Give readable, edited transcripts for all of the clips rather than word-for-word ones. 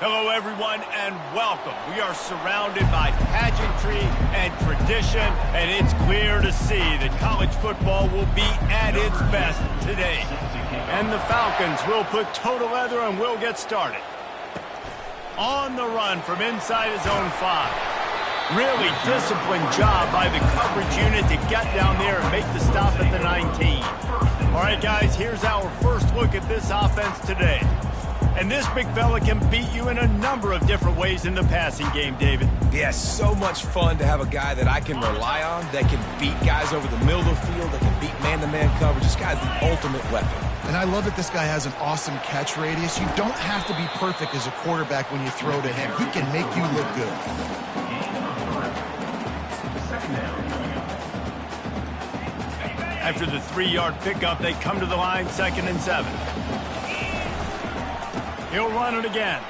Hello, everyone, and welcome. We are surrounded by pageantry and tradition, and it's clear to see that college football will be at its best today. And the Falcons will put toe to leather and will get started. On the run from inside his own 5. Really disciplined job by the coverage unit to get down there and make the stop at the 19. All right, guys, here's our first look at this offense today. And this big fella can beat you in a number of different ways in the passing game, David. Yeah, so much fun to have a guy that I can rely on, that can beat guys over the middle of the field, that can beat man-to-man coverage. This guy's the ultimate weapon. And I love that this guy has an awesome catch radius. You don't have to be perfect as a quarterback when you throw to him. He can make you look good. After the 3-yard pickup, they come to the line, 2nd and 7. He'll run it again.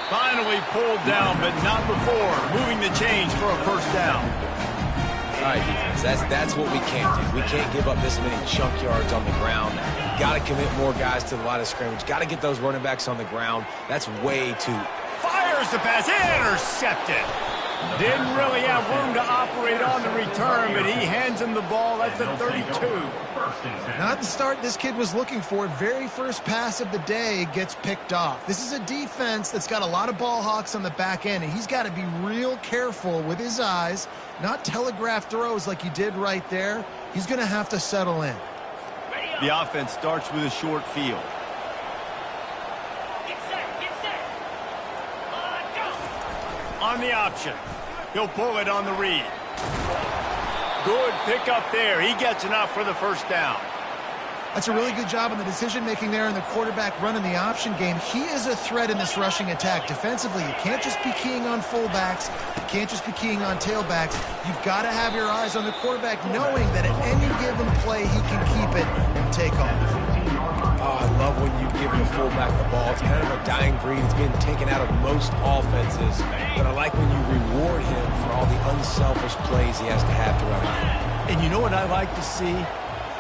Finally pulled down, but not before moving the chains for a first down. All right, defense, that's what we can't do. We can't give up this many chunk yards on the ground. Got to commit more guys to the line of scrimmage. Got to get those running backs on the ground. That's way too... Fires the pass, intercepted. Didn't really have room to operate on the return, but he hands him the ball at the 32. Not the start this kid was looking for. Very first pass of the day gets picked off. This is a defense that's got a lot of ball hawks on the back end, and he's got to be real careful with his eyes, not telegraph throws like he did right there. He's going to have to settle in. The offense starts with a short field. On the option. He'll pull it on the read. Good pick up there. He gets enough for the first down. That's a really good job on the decision-making there, and the quarterback running the option game. He is a threat in this rushing attack. Defensively, you can't just be keying on fullbacks. You can't just be keying on tailbacks. You've got to have your eyes on the quarterback, knowing that at any given play, he can keep it and take off. Oh, I love when you give the fullback the ball. It's kind of a dying breed. It's being taken out of most offenses. But I like when you reward him for all the unselfish plays he has to have throughout the game. And you know what I like to see?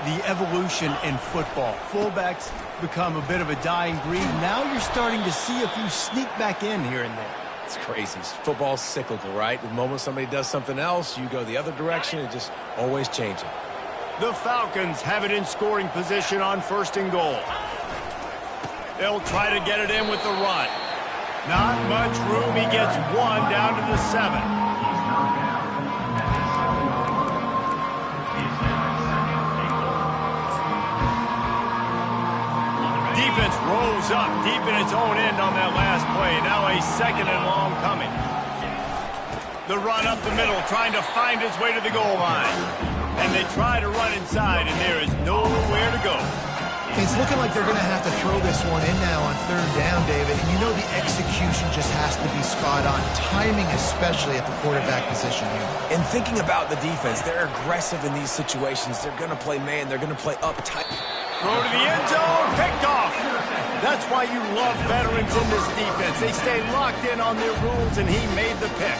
The evolution in football. Fullbacks become a bit of a dying breed. Now you're starting to see a few sneak back in here and there. It's crazy. Football's cyclical, right? The moment somebody does something else, you go the other direction. It just always changing. The Falcons have it in scoring position on 1st and goal. They'll try to get it in with the run. Not much room. He gets 1 down to the 7. Defense rolls up deep in its own end on that last play. Now a 2nd and long coming. The run up the middle, trying to find its way to the goal line. And they try to run inside, and there is nowhere to go. It's looking like they're going to have to throw this one in now on 3rd down, David. And you know the execution just has to be spot on. Timing, especially at the quarterback position here. And thinking about the defense, they're aggressive in these situations. They're going to play man. They're going to play up tight. Throw to the end zone, picked off. That's why you love veterans in this defense. They stay locked in on their rules, and he made the pick.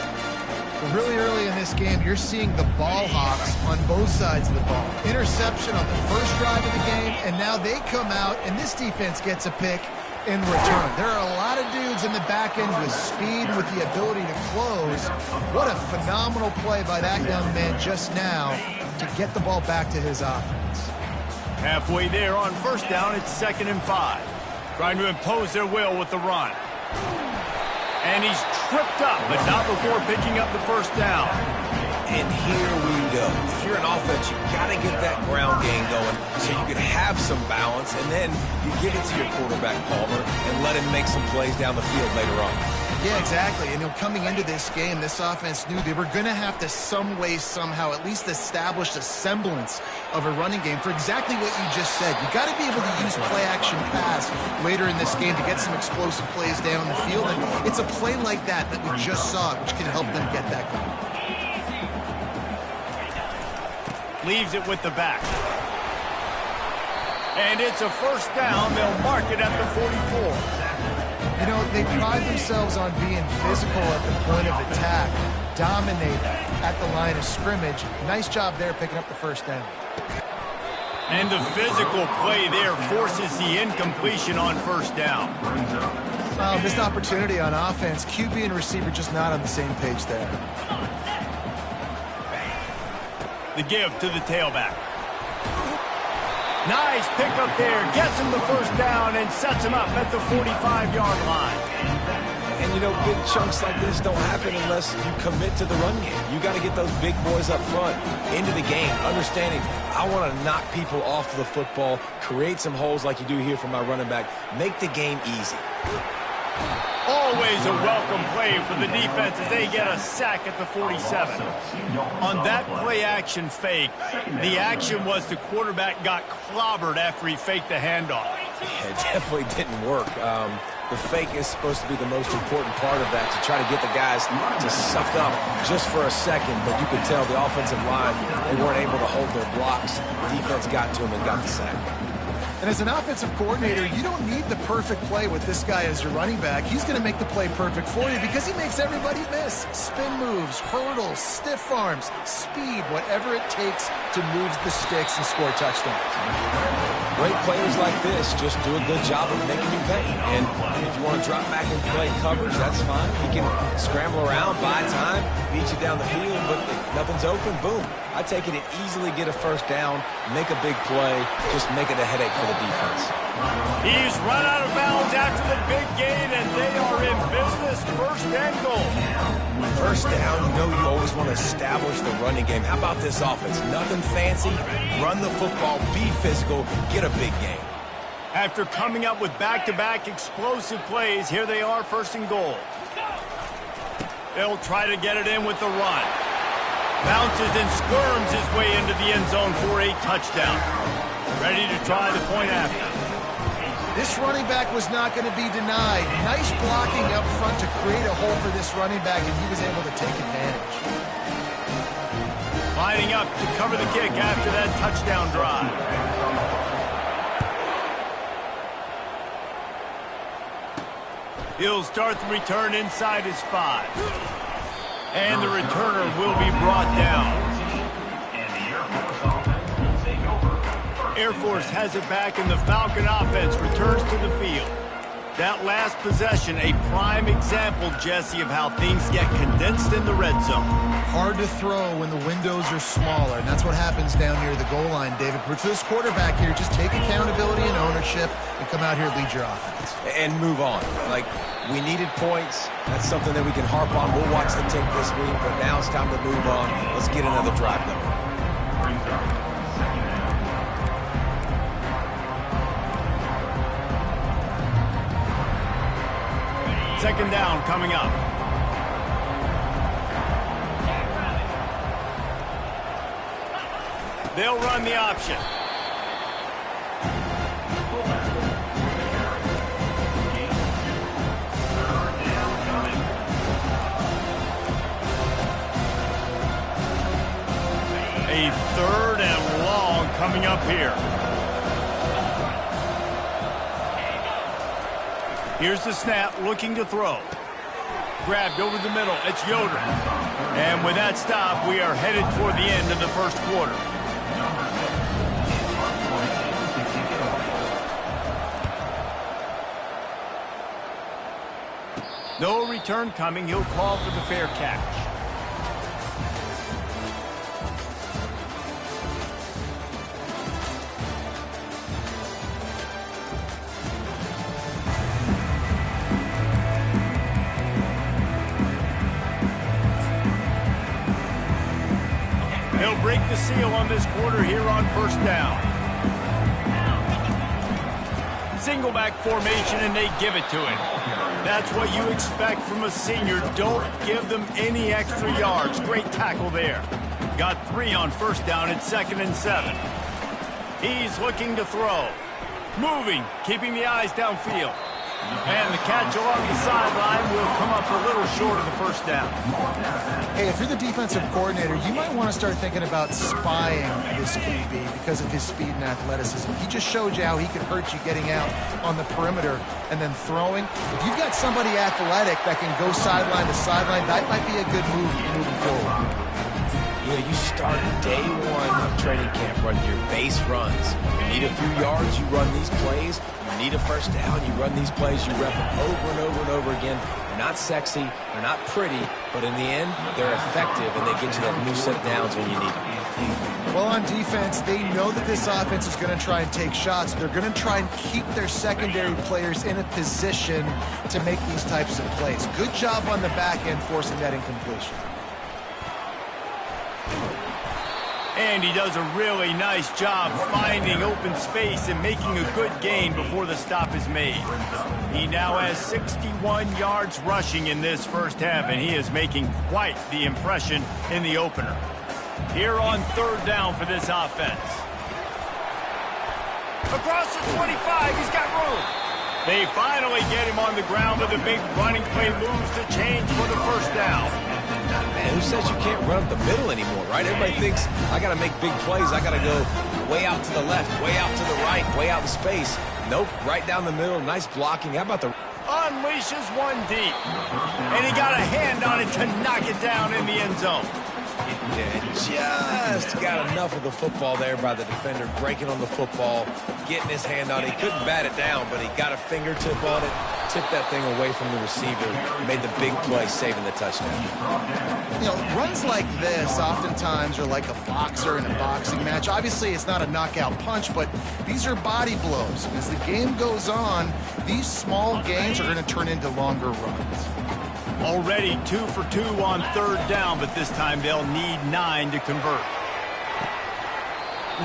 Really early in this game, you're seeing the ball hawks on both sides of the ball. Interception on the first drive of the game, and now they come out, and this defense gets a pick in return. There are a lot of dudes in the back end with speed, with the ability to close. What a phenomenal play by that young man just now to get the ball back to his offense. Halfway there on 1st down, it's 2nd and 5. Trying to impose their will with the run. And he's tripped up, but not before picking up the first down. And here we go. If you're an offense, you got to get that ground game going so you can have some balance, and then you give it to your quarterback, Palmer, and let him make some plays down the field later on. Yeah, exactly. And coming into this game, this offense knew they were going to have to some way, somehow, at least establish a semblance of a running game for exactly what you just said. You got to be able to use play-action pass later in this game to get some explosive plays down the field. And it's a play like that that we just saw, which can help them get that going. Leaves it with the back. And it's a first down. They'll mark it at the 44. You know, they pride themselves on being physical at the point of attack, dominate at the line of scrimmage. Nice job there picking up the first down. And the physical play there forces the incompletion on 1st down. Missed opportunity on offense. QB and receiver just not on the same page there. The give to the tailback. Nice pickup there. Gets him the first down and sets him up at the 45-yard line. And, you know, big chunks like this don't happen unless you commit to the run game. You got to get those big boys up front into the game, understanding I want to knock people off the football, create some holes like you do here for my running back, make the game easy. Always a welcome play for the defense as they get a sack at the 47. On that play-action fake, the action was the quarterback got clobbered after he faked the handoff. Yeah, it definitely didn't work. The fake is supposed to be the most important part of that, to try to get the guys to suck up just for a second, but you could tell the offensive line, they weren't able to hold their blocks. The defense got to them and got the sack. And as an offensive coordinator, you don't need the perfect play with this guy as your running back. He's going to make the play perfect for you because he makes everybody miss. Spin moves, hurdles, stiff arms, speed, whatever it takes to move the sticks and score touchdowns. Great players like this just do a good job of making you pay. And if you want to drop back and play coverage, that's fine. He can scramble around, buy time, beat you down the field, but if nothing's open, boom. I take it and easily get a first down, make a big play, just make it a headache for the defense. He's run out of bounds after the big gain, and they are in business. First and goal. First down, you know you always want to establish the running game. How about this offense? Nothing fancy. Run the football, be physical, get a big gain. After coming up with back-to-back explosive plays, here they are, first and goal. They'll try to get it in with the run. Bounces and squirms his way into the end zone for a touchdown. Ready to try the point after. This running back was not going to be denied. Nice blocking up front to create a hole for this running back, and he was able to take advantage. Lining up to cover the kick after that touchdown drive. He'll start the return inside his 5. And the returner will be brought down. Air Force has it back, and the Falcon offense returns to the field. That last possession, a prime example, Jesse, of how things get condensed in the red zone. Hard to throw when the windows are smaller, and that's what happens down near the goal line, David. But for this quarterback here, just take accountability and ownership and come out here and lead your offense. And move on. Like, we needed points. That's something that we can harp on. We'll watch the tape this week, but now it's time to move on. Let's get another drive going. Second down coming up. They'll run the option. A third and long coming up here. Here's the snap, looking to throw. Grabbed over the middle, it's Yoder. And with that stop, we are headed toward the end of the first quarter. No return coming, he'll call for the fair catch. They'll break the seal on this quarter here on first down. Single back formation, and they give it to him. That's what you expect from a senior. Don't give them any extra yards. Great tackle there. Got 3 on first down at 2nd and 7. He's looking to throw. Moving, keeping the eyes downfield. And the catch along the sideline will come up a little short of the first down. Hey, if you're the defensive coordinator, you might want to start thinking about spying this QB because of his speed and athleticism. He just showed you how he could hurt you getting out on the perimeter and then throwing. If you've got somebody athletic that can go sideline to sideline, that might be a good move moving forward. You know, you start day 1 of training camp running your base runs. You need a few yards, you run these plays, you need a first down, you run these plays, you rep them over and over and over again. They're not sexy, they're not pretty, but in the end, they're effective, and they get you that new set of downs when you need them. Well, on defense, they know that this offense is going to try and take shots. They're going to try and keep their secondary players in a position to make these types of plays. Good job on the back end forcing that incompletion. And he does a really nice job finding open space and making a good gain before the stop is made. He now has 61 yards rushing in this first half, and he is making quite the impression in the opener. Here on third down for this offense. Across the 25, he's got room. They finally get him on the ground with a big running play moves the chains for the first down. Man, who says you can't run up the middle anymore, right? Everybody thinks, I got to make big plays. I got to go way out to the left, way out to the right, way out in space. Nope, right down the middle. Nice blocking. How about the... Unleashes one deep. And he got a hand on it to knock it down in the end zone. Yeah, just got enough of the football there by the defender, breaking on the football, getting his hand on it. He couldn't bat it down, but he got a fingertip on it, tipped that thing away from the receiver, made the big play, saving the touchdown. You know, runs like this oftentimes are like a boxer in a boxing match. Obviously, it's not a knockout punch, but these are body blows. As the game goes on, these small gains are going to turn into longer runs. Already 2 for 2 on third down, but this time they'll need 9 to convert.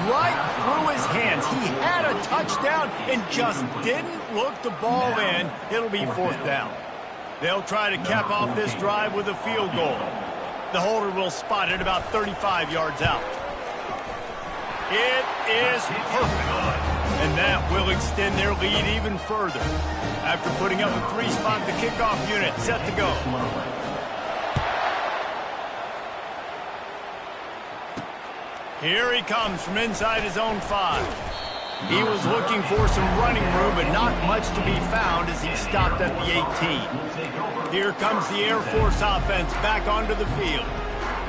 Right through his hands. He had a touchdown and just didn't look the ball in. It'll be fourth down. They'll try to cap off this drive with a field goal. The holder will spot it about 35 yards out. It is perfect. And that will extend their lead even further. After putting up a 3-spot, the kickoff unit set to go. Here he comes from inside his own 5. He was looking for some running room, but not much to be found as he stopped at the 18. Here comes the Air Force offense back onto the field.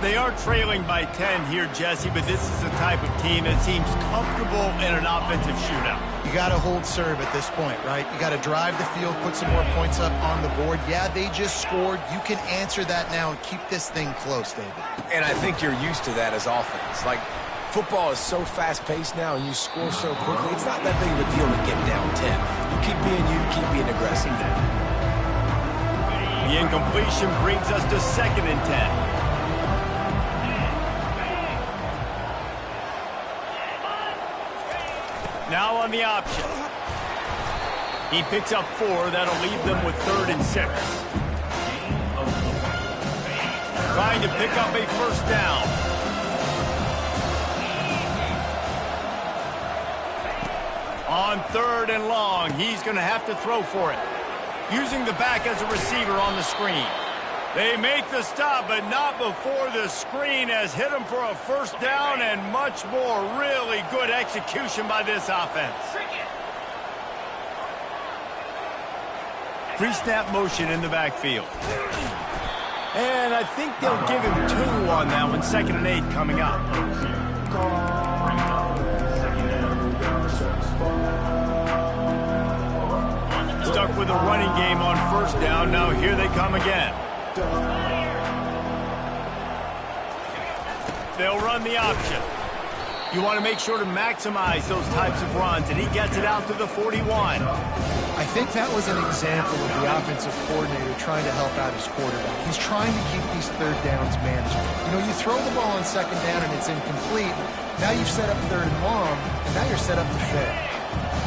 They are trailing by 10 here, Jesse, but this is the type of team that seems comfortable in an offensive shootout. You got to hold serve at this point, right? You got to drive the field, put some more points up on the board. Yeah, they just scored. You can answer that now and keep this thing close, David. And I think you're used to that as offense. Like, football is so fast-paced now, and you score so quickly. It's not that big of a deal to get down 10. You keep being aggressive. The incompletion brings us to 2nd and 10. Now on the option. He picks up 4. That'll leave them with 3rd and 6. Trying to pick up a first down. On 3rd and long, he's going to have to throw for it. Using the back as a receiver on the screen. They make the stop, but not before the screen has hit him for a first down and much more. Really good execution by this offense. Pre-snap motion in the backfield. And I think they'll give him 2 on that one. 2nd and 8 coming up. Stuck with a running game on first down. Now here they come again. They'll run the option. You want to make sure to maximize those types of runs, and he gets it out to the 41. I think that was an example of the offensive coordinator trying to help out his quarterback. He's trying to keep these third downs manageable. You know, you throw the ball on 2nd down and it's incomplete. Now you've set up 3rd and long, and now you're set up to 5th.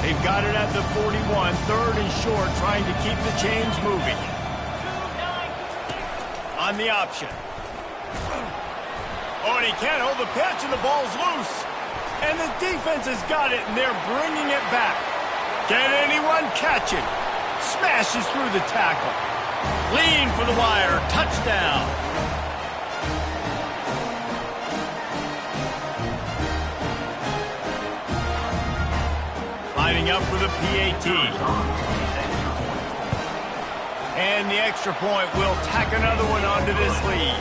They've got it at the 41, 3rd and short, trying to keep the chains moving. On the option. Oh, and he can't hold the pitch, and the ball's loose. And the defense has got it, and they're bringing it back. Can anyone catch it? Smashes through the tackle. Lean for the wire. Touchdown. Lining up for the PAT. And the extra point will tack another one onto this lead.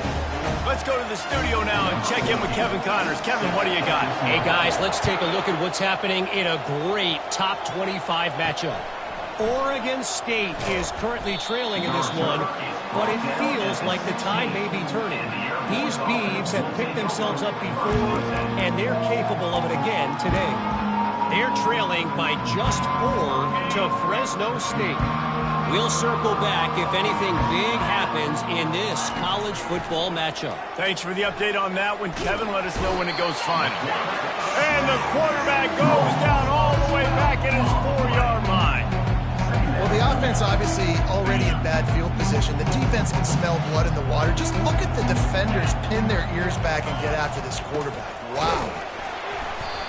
Let's go to the studio now and check in with Kevin Connors. Kevin, what do you got? Hey, guys, let's take a look at what's happening in a great top 25 matchup. Oregon State is currently trailing in this one, but it feels like the tide may be turning. These Beavs have picked themselves up before, and they're capable of it again today. They're trailing by just 4 to Fresno State. We'll circle back if anything big happens in this college football matchup. Thanks for the update on that one, Kevin. Let us know when it goes final. And the quarterback goes down all the way back at his 4-yard line. Well, the offense obviously already in bad field position. The defense can smell blood in the water. Just look at the defenders pin their ears back and get after this quarterback. Wow.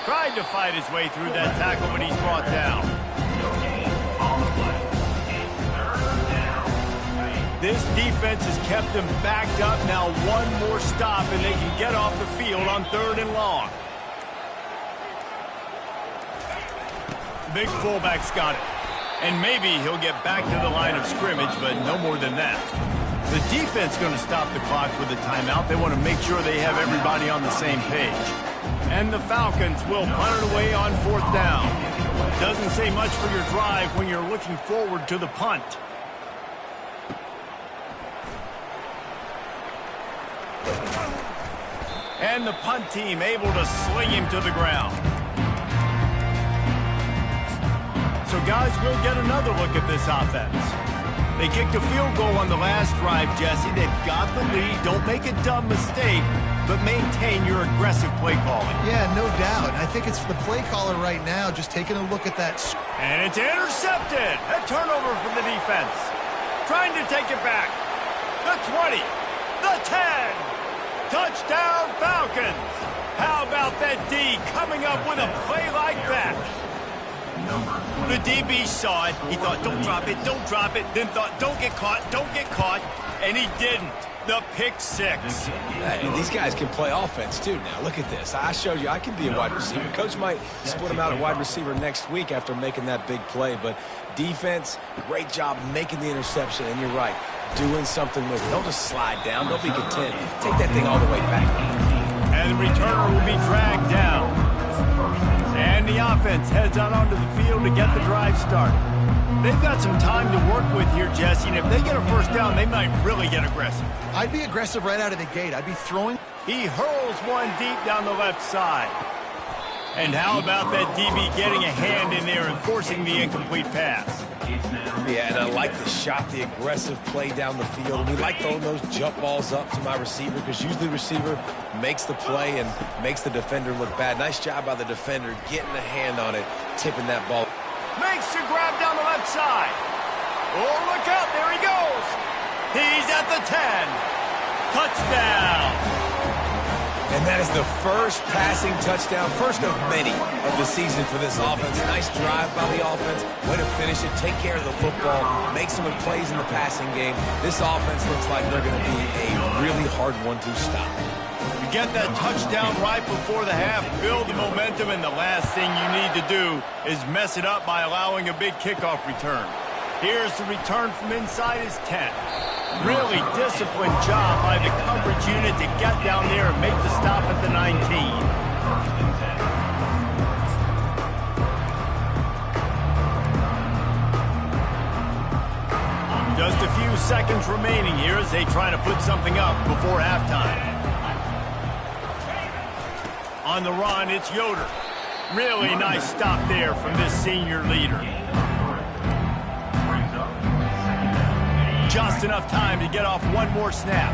Tried to fight his way through that tackle, but he's brought down. This defense has kept them backed up. Now one more stop, and they can get off the field on 3rd and long. Big fullback's got it. And maybe he'll get back to the line of scrimmage, but no more than that. The defense is going to stop the clock with a timeout. They want to make sure they have everybody on the same page. And the Falcons will punt it away on 4th down. Doesn't say much for your drive when you're looking forward to the punt. And the punt team able to sling him to the ground. So, guys, we'll get another look at this offense. They kicked a field goal on the last drive, Jesse. They've got the lead. Don't make a dumb mistake, but maintain your aggressive play calling. Yeah, no doubt. I think it's the play caller right now just taking a look at that. And it's intercepted. A turnover from the defense. Trying to take it back. The 20. The 10. Touchdown, Falcons. How about that D coming up with a play like that? The DB saw it. He thought, don't drop it, don't drop it. Then thought, don't get caught, and he didn't. The pick 6. Hey, these guys can play offense, too, now. Look at this. I showed you I can be a wide receiver. Coach might split him out at wide receiver next week after making that big play. But defense, great job making the interception. And you're right, doing something with it. Don't just slide down. Don't be content. Take that thing all the way back. And the returner will be dragged down. And the offense heads out onto the field to get the drive started. They've got some time to work with here, Jesse, and if they get a first down, they might really get aggressive. I'd be aggressive right out of the gate. I'd be throwing. He hurls one deep down the left side. And how about that DB getting a hand in there and forcing the incomplete pass? Yeah, and I like the shot, the aggressive play down the field. We like throwing those jump balls up to my receiver because usually the receiver makes the play and makes the defender look bad. Nice job by the defender getting a hand on it, tipping that ball. Makes the grab down the left side. Oh, look out. There he goes. He's at the 10. Touchdown. And that is the first passing touchdown, first of many of the season for this offense. Nice drive by the offense. Way to finish it, take care of the football, make some plays in the passing game. This offense looks like they're going to be a really hard one to stop. You get that touchdown right before the half, build the momentum, and the last thing you need to do is mess it up by allowing a big kickoff return. Here's the return from inside his 10. Really disciplined job by the coverage unit to get down there and make the stop at the 19. Just a few seconds remaining here as they try to put something up before halftime. On the run, it's Yoder. Really nice stop there from this senior leader. Just enough time to get off one more snap.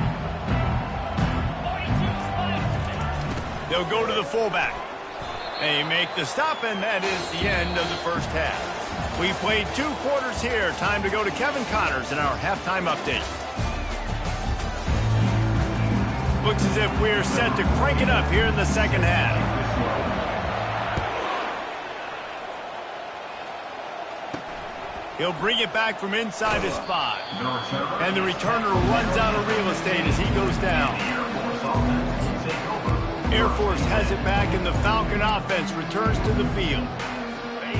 They'll go to the fullback. They make the stop, and that is the end of the first half. We played 2 quarters here. Time to go to Kevin Connors in our halftime update. Looks as if we're set to crank it up here in the second half. He'll bring it back from inside his 5. And the returner runs out of real estate as he goes down. Air Force has it back, and the Falcon offense returns to the field.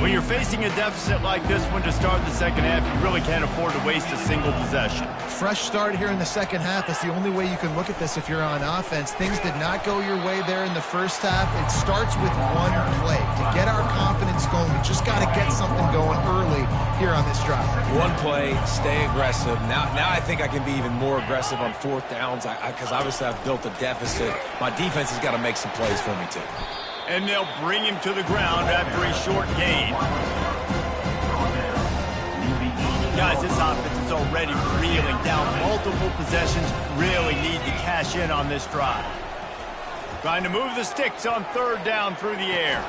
When you're facing a deficit like this one to start the second half, you really can't afford to waste a single possession. Fresh start here in the second half. That's the only way you can look at this if you're on offense. Things did not go your way there in the first half. It starts with one play. To get our confidence going, we just got to get something going early here on this drive. One play, stay aggressive. Now I think I can be even more aggressive on fourth downs because obviously I've built a deficit. My defense has got to make some plays for me too. And they'll bring him to the ground after a short gain. Guys, this offense is already reeling down multiple possessions. Really need to cash in on this drive. Trying to move the sticks on third down through the air.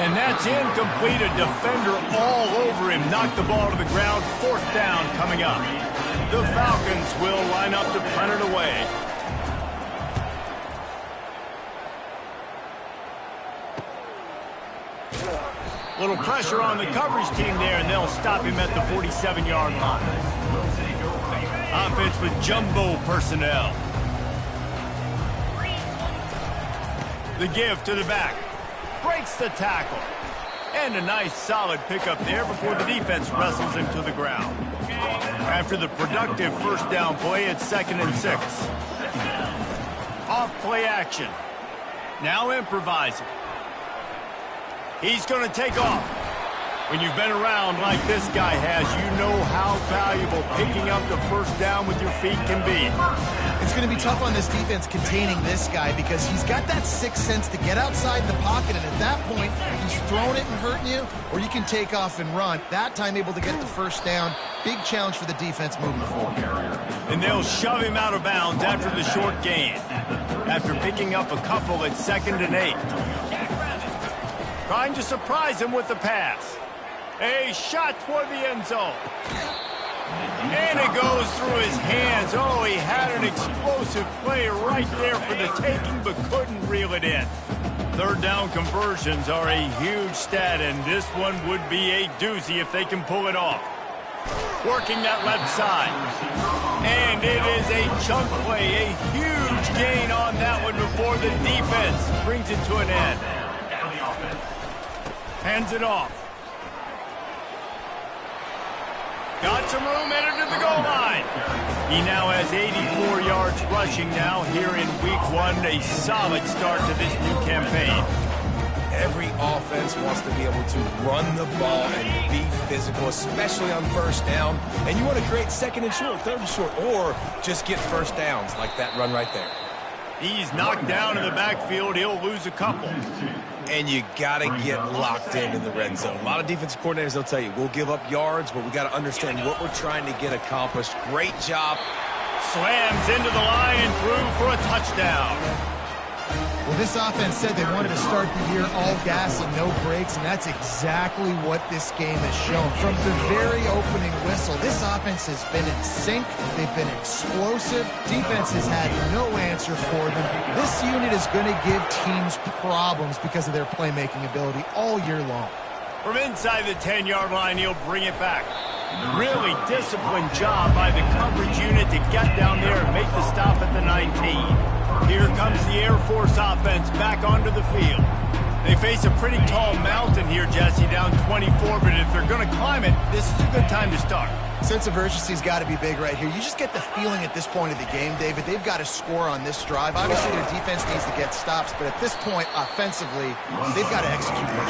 And that's incomplete. A defender all over him. Knocked the ball to the ground. Fourth down coming up. The Falcons will line up to punt it away. Little pressure on the coverage team there, and they'll stop him at the 47-yard line. Offense with jumbo personnel. The give to the back. Breaks the tackle. And a nice solid pickup there before the defense wrestles him to the ground. After the productive first down play, it's 2nd and 6. Off play action. Now improvising. He's going to take off. When you've been around like this guy has, you know how valuable picking up the first down with your feet can be. It's going to be tough on this defense containing this guy because he's got that sixth sense to get outside the pocket, and at that point, he's throwing it and hurting you, or you can take off and run. That time able to get the first down. Big challenge for the defense moving forward. And they'll shove him out of bounds after the short gain. After picking up a couple at 2nd and 8. Trying to surprise him with the pass. A shot toward the end zone. And it goes through his hands. Oh, he had an explosive play right there for the taking, but couldn't reel it in. Third down conversions are a huge stat, and this one would be a doozy if they can pull it off. Working that left side. And it is a chunk play, a huge gain on that one before the defense brings it to an end. Hands it off. Got some room, entered to the goal line. He now has 84 yards rushing now here in week 1. A solid start to this new campaign. Every offense wants to be able to run the ball and be physical, especially on first down. And you want to create 2nd and short, 3rd and short, or just get first downs like that run right there. He's knocked down in the backfield. He'll lose a couple. And you got to get locked into the red zone. A lot of defensive coordinators, they'll tell you, we'll give up yards, but we got to understand what we're trying to get accomplished. Great job. Slams into the line and through for a touchdown. Well, this offense said they wanted to start the year all gas and no brakes, and that's exactly what this game has shown. From the very opening whistle, this offense has been in sync. They've been explosive. Defense has had no answer for them. This unit is going to give teams problems because of their playmaking ability all year long. From inside the 10-yard line, he'll bring it back. Really disciplined job by the coverage unit to get down there and make the stop at the 19. Here comes the Air Force offense back onto the field. They face a pretty tall mountain here, Jesse, down 24, but if they're going to climb it, this is a good time to start. Sense of urgency's got to be big right here. You just get the feeling at this point of the game, David, they've got to score on this drive. Obviously, their defense needs to get stops, but at this point, offensively, they've got to execute much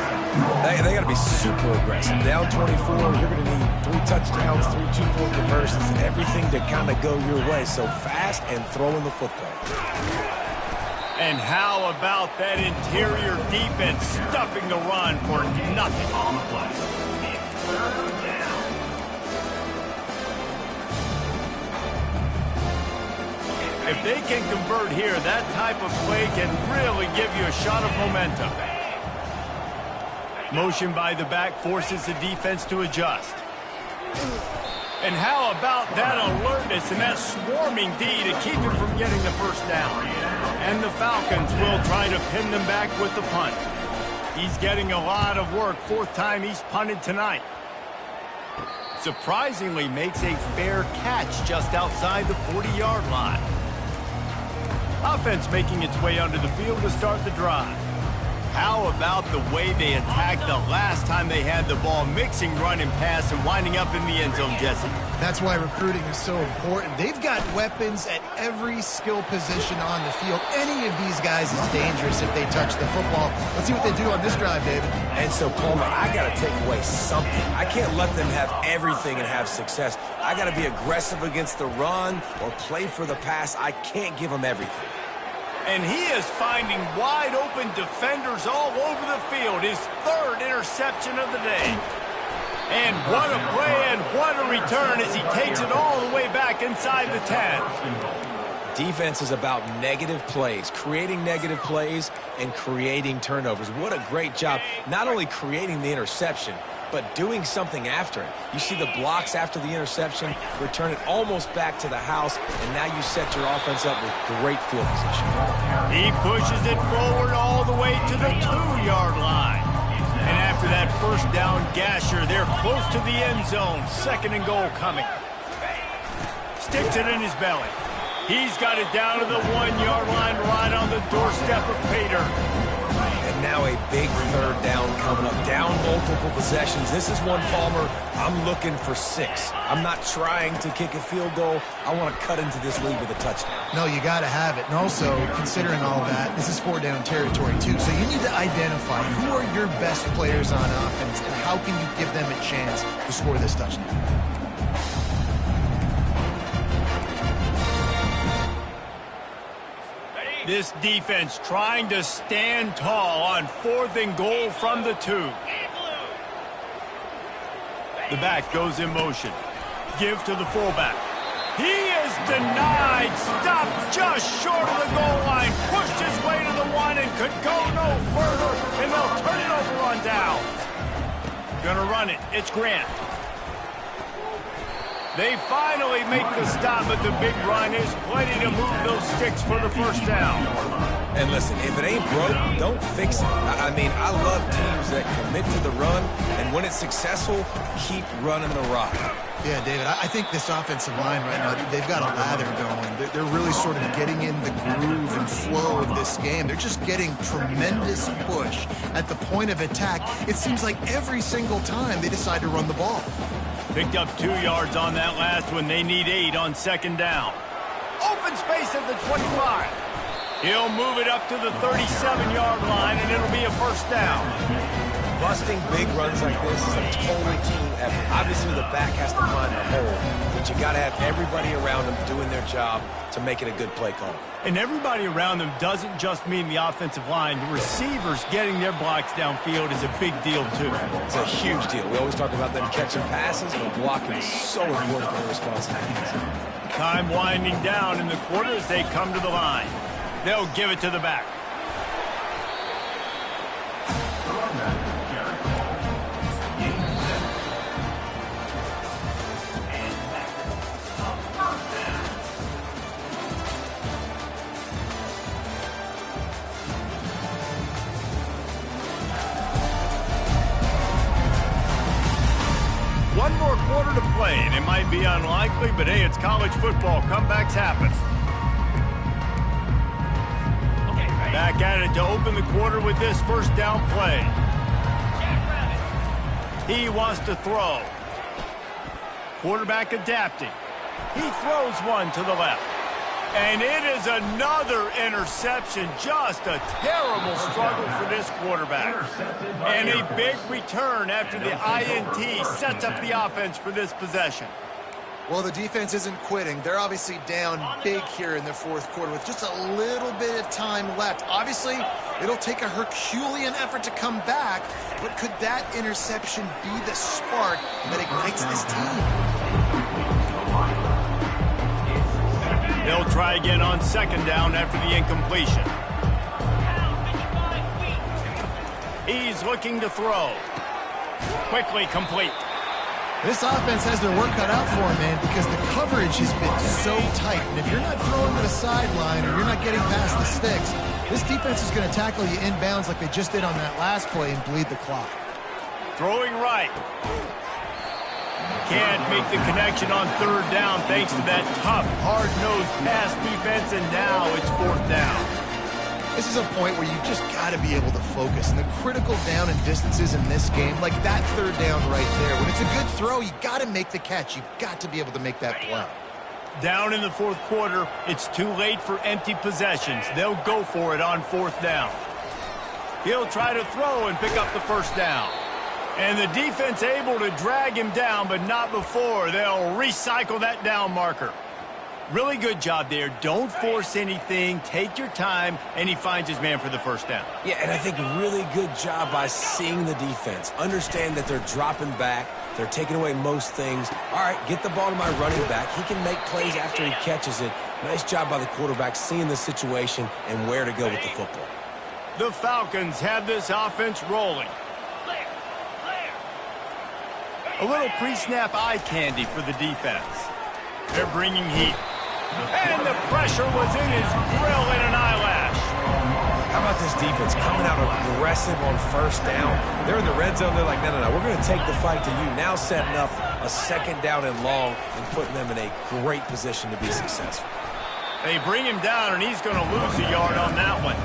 better. They got to be super aggressive. Down 24, you're going to need 3 touchdowns, 3 two-point conversions, and everything to kind of go your way. So fast and throwing the football. And how about that interior defense stuffing the run for nothing? If they can convert here, that type of play can really give you a shot of momentum. Motion by the back forces the defense to adjust. And how about that alertness and that swarming D to keep him from getting the first down? And the Falcons will try to pin them back with the punt. He's getting a lot of work. 4th time he's punted tonight. Surprisingly makes a fair catch just outside the 40-yard line. Offense making its way onto the field to start the drive. How about the way they attacked the last time they had the ball, mixing run and pass and winding up in the end zone, Jesse? That's why recruiting is so important. They've got weapons at every skill position on the field. Any of these guys is dangerous if they touch the football. Let's see what they do on this drive, David. And so, Palmer, I got to take away something. I can't let them have everything and have success. I got to be aggressive against the run or play for the pass. I can't give them everything. And he is finding wide-open defenders all over the field. His third interception of the day. And what a play and what a return as he takes it all the way back inside the 10. Defense is about negative plays, creating negative plays and creating turnovers. What a great job, not only creating the interception, but doing something after it. You see the blocks after the interception, return it almost back to the house, and now you set your offense up with great field position. He pushes it forward all the way to the 2-yard line. And after that first down gasher, they're close to the end zone. 2nd and goal coming. Sticks it in his belly. He's got it down to the 1-yard line right on the doorstep of Pater. And now a big 3rd down coming up. Down multiple possessions. This is one, Palmer, I'm looking for 6. I'm not trying to kick a field goal. I want to cut into this lead with a touchdown. No, you got to have it. And also, considering all that, this is 4-down territory too. So you need to identify who are your best players on offense and how can you give them a chance to score this touchdown. This defense trying to stand tall on 4th and goal from the 2. The back goes in motion. Give to the fullback. He is denied. Stopped just short of the goal line. Pushed his way to the 1 and could go no further. And they'll turn it over on down. Gonna run it. It's Grant. They finally make the stop, but the big run is plenty to move those sticks for the first down. And listen, if it ain't broke, don't fix it. I mean, I love teams that commit to the run, and when it's successful, keep running the rock. Yeah, David, I think this offensive line right now, they've got a lather going. They're really sort of getting in the groove and flow of this game. They're just getting tremendous push at the point of attack. It seems like every single time they decide to run the ball. Picked up 2 yards on that last one. They need 8 on 2nd down. Open space at the 25. He'll move it up to the 37-yard line, and it'll be a first down. Busting big runs like this is a total team effort. Obviously, the back has to find the hole, but you got to have everybody around them doing their job to make it a good play call. And everybody around them doesn't just mean the offensive line. The receivers getting their blocks downfield is a big deal, too. It's a huge deal. We always talk about them catching passes, but blocking is so important for their responsibilities. Time winding down in the quarter as they come to the line. They'll give it to the back. One more quarter to play, and it might be unlikely, but hey, it's college football. Comebacks happen. Back at it to open the quarter with this first down play. He wants to throw. Quarterback adapting. He throws one to the left. And it is another interception. Just a terrible struggle for this quarterback. And a big return after the INT sets up the offense for this possession. Well, the defense isn't quitting. They're obviously down big here in the 4th quarter with just a little bit of time left. Obviously, it'll take a Herculean effort to come back, but could that interception be the spark that ignites this team? They'll try again on 2nd down after the incompletion. He's looking to throw. Quickly complete. This offense has their work cut out for them, man, because the coverage has been so tight. And if you're not throwing to the sideline or you're not getting past the sticks, this defense is going to tackle you inbounds like they just did on that last play and bleed the clock. Throwing right. Can't make the connection on 3rd down thanks to that tough, hard-nosed pass defense, and now it's 4th down. This is a point where you just got to be able to focus. And the critical down and distances in this game, like that third down right there, when it's a good throw, you got to make the catch. You've got to be able to make that play. Down in the fourth quarter, it's too late for empty possessions. They'll go for it on fourth down. He'll try to throw and pick up the first down. And the defense able to drag him down, but not before. They'll recycle that down marker. Really good job there. Don't force anything. Take your time, and he finds his man for the first down. Yeah, and I think really good job by seeing the defense. Understand that they're dropping back. They're taking away most things. All right, get the ball to my running back. He can make plays after he catches it. Nice job by the quarterback seeing the situation and where to go with the football. The Falcons have this offense rolling. A little pre-snap eye candy for the defense. They're bringing heat. And the pressure was in his grill in an eyelash. How about this defense coming out aggressive on first down? They're in the red zone. They're like, no, we're going to take the fight to you. Now setting up a second down and long and putting them in a great position to be successful. They bring him down, and he's going to lose a yard on that one.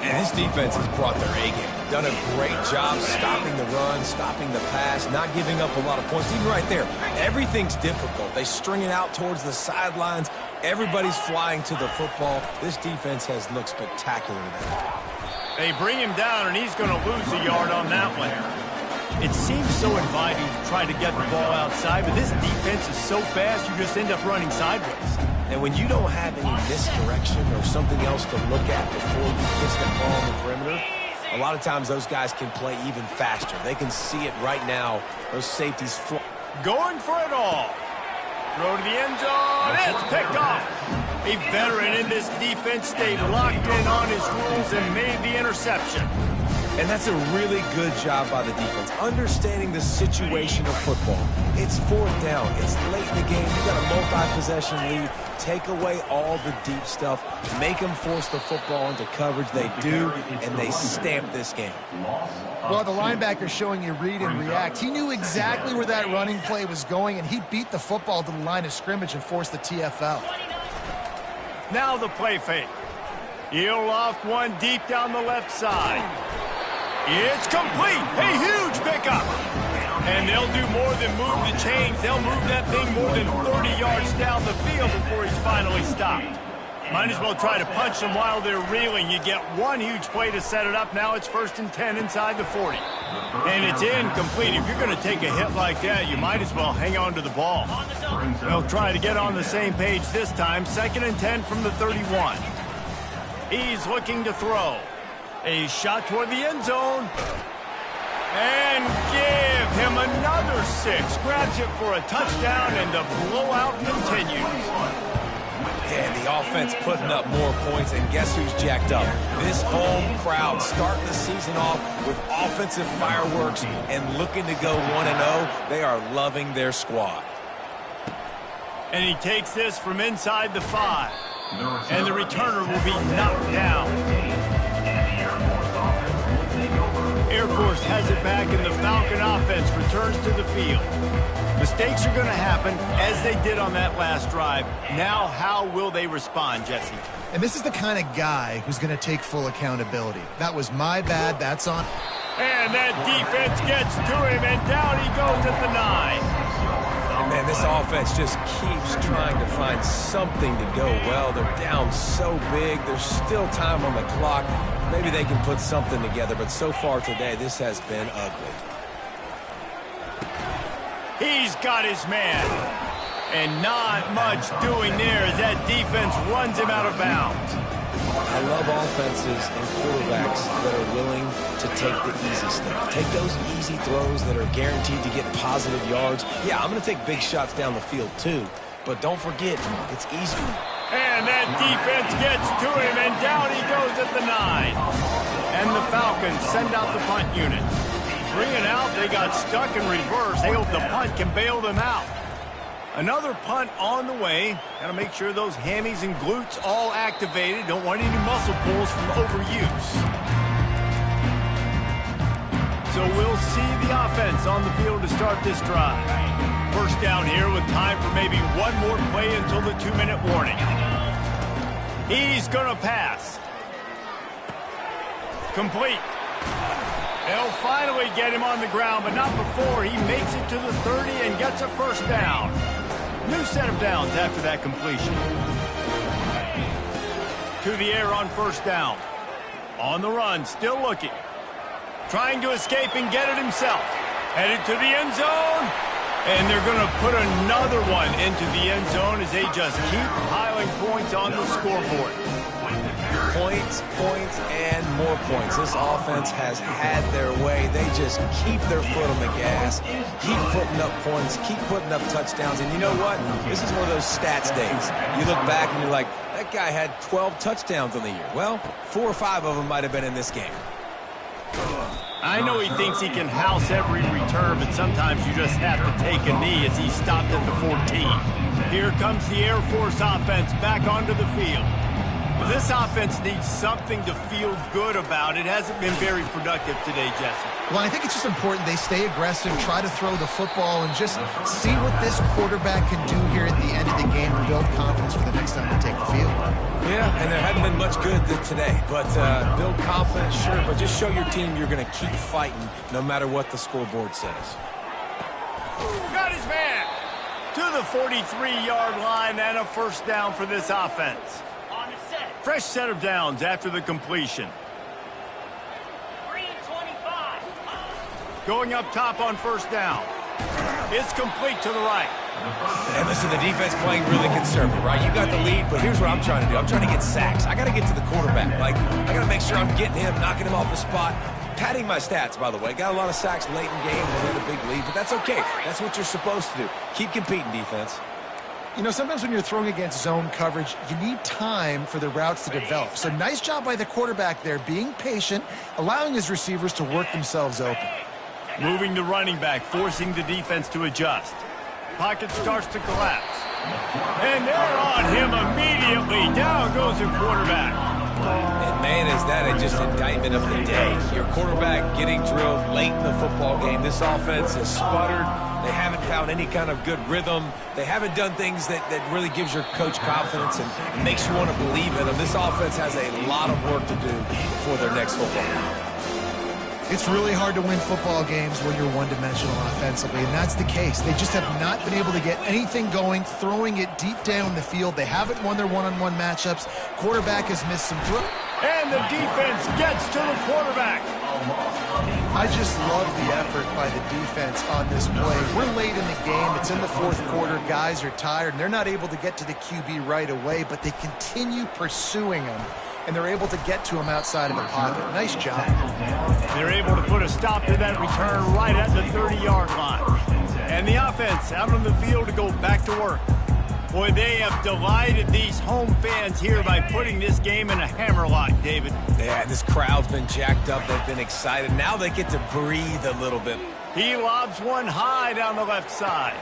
And this defense has brought their A game. Done a great job stopping the run, stopping the pass, not giving up a lot of points. Even right there, everything's difficult. They string it out towards the sidelines. Everybody's flying to the football. This defense has looked spectacular today. They bring him down, and he's going to lose a yard on that one. It seems so inviting to try to get the ball outside, but this defense is so fast, you just end up running sideways. And when you don't have any misdirection or something else to look at before you catch that ball on the perimeter, a lot of times those guys can play even faster. They can see it right now. Those safeties going for it all. Throw to the end zone. It's picked off. A veteran in this defense stayed locked in on his rules and made the interception. And that's a really good job by the defense, understanding the situation of football. It's fourth down. It's late in the game. You got a multi-possession lead. Take away all the deep stuff. Make them force the football into coverage. They do, and they stamp this game. Well, the linebacker showing you read and react. He knew exactly where that running play was going, and he beat the football to the line of scrimmage and forced the TFL. Now the play fake. He'll loft one deep down the left side. It's complete. A huge pickup. And they'll do more than move the chains. They'll move that thing more than 30 yards down the field before he's finally stopped. Might as well try to punch them while they're reeling. You get one huge play to set it up. Now it's 1st and 10 inside the 40. And it's incomplete. If you're going to take a hit like that, you might as well hang on to the ball. They'll try to get on the same page this time. 2nd and 10 from the 31. He's looking to throw. A shot toward the end zone. And give him another 6. Grabs it for a touchdown, and the blowout continues. Yeah, the offense putting up more points, and guess who's jacked up? This home crowd starting the season off with offensive fireworks and looking to go 1-0. They are loving their squad. And he takes this from inside the 5. And the returner will be knocked down. Air Force has it back, and the Falcon offense returns to the field. Mistakes are going to happen, as they did on that last drive. Now, how will they respond, Jesse? And this is the kind of guy who's going to take full accountability. That was my bad. That's on. And that defense gets to him, and down he goes at the 9. Man, this offense just keeps trying to find something to go well. They're down so big. There's still time on the clock. Maybe they can put something together, but so far today, this has been ugly. He's got his man. And not much doing there as that defense runs him out of bounds. I love offenses and quarterbacks that are willing to take the easy stuff. Take those easy throws that are guaranteed to get positive yards. Yeah, I'm going to take big shots down the field too, but don't forget, it's easy. And that defense gets to him, and down he goes at the 9. And the Falcons send out the punt unit. Bring it out, they got stuck in reverse. They hope the punt can bail them out. Another punt on the way. Got to make sure those hammies and glutes all activated. Don't want any muscle pulls from overuse. So we'll see the offense on the field to start this drive. First down here with time for maybe one more play until the 2-minute warning. He's going to pass. Complete. They'll finally get him on the ground, but not before he makes it to the 30 and gets a first down. New set of downs after that completion. To the air on first down. On the run, still looking. Trying to escape and get it himself. Headed to the end zone. And they're going to put another one into the end zone as they just keep piling points on the scoreboard. Points, points, and more points. This offense has had their way. They just keep their foot on the gas, keep putting up points, keep putting up touchdowns. And you know what? This is one of those stats days. You look back and you're like, that guy had 12 touchdowns on the year. Well, 4 or 5 of them might have been in this game. I know he thinks he can house every return, but sometimes you just have to take a knee as he stopped at the 14. Here comes the Air Force offense back onto the field. This offense needs something to feel good about. It hasn't been very productive today, Jesse. Well, I think it's just important they stay aggressive, try to throw the football, and just see what this quarterback can do here at the end of the game and build confidence for the next time they take the field. Yeah, and there hadn't been much good today. But build confidence, sure, but just show your team you're going to keep fighting no matter what the scoreboard says. Got his man to the 43-yard line and a first down for this offense. Fresh set of downs after the completion. 325. Going up top on first down. It's complete to the right. And listen, the defense playing really conservative, right? You got the lead, but here's what I'm trying to do. I'm trying to get sacks. I got to get to the quarterback. Like, I got to make sure I'm getting him, knocking him off the spot. Padding my stats, by the way. Got a lot of sacks late in games when we had a big lead, but that's okay. That's what you're supposed to do. Keep competing, defense. You know, sometimes when you're throwing against zone coverage, you need time for the routes to develop. So nice job by the quarterback there, being patient, allowing his receivers to work themselves open. Moving the running back, forcing the defense to adjust. Pocket starts to collapse. And they're on him immediately. Down goes the quarterback. And man, is that just indictment of the day. Your quarterback getting drilled late in the football game. This offense has sputtered. They haven't found any kind of good rhythm. They haven't done things that really gives your coach confidence and makes you want to believe in them. This offense has a lot of work to do before their next football game. It's really hard to win football games when you're one-dimensional offensively, and that's the case. They just have not been able to get anything going, throwing it deep down the field. They haven't won their one-on-one matchups. Quarterback has missed some throws. And the defense gets to the quarterback. I just love the effort by the defense on this play. We're late in the game. It's in the fourth quarter. Guys are tired, and they're not able to get to the QB right away, but they continue pursuing him, and they're able to get to him outside of the pocket. Nice job. They're able to put a stop to that return right at the 30-yard line. And the offense out on the field to go back to work. Boy, they have delighted these home fans here by putting this game in a hammerlock, David. Yeah, this crowd's been jacked up. They've been excited. Now they get to breathe a little bit. He lobs one high down the left side.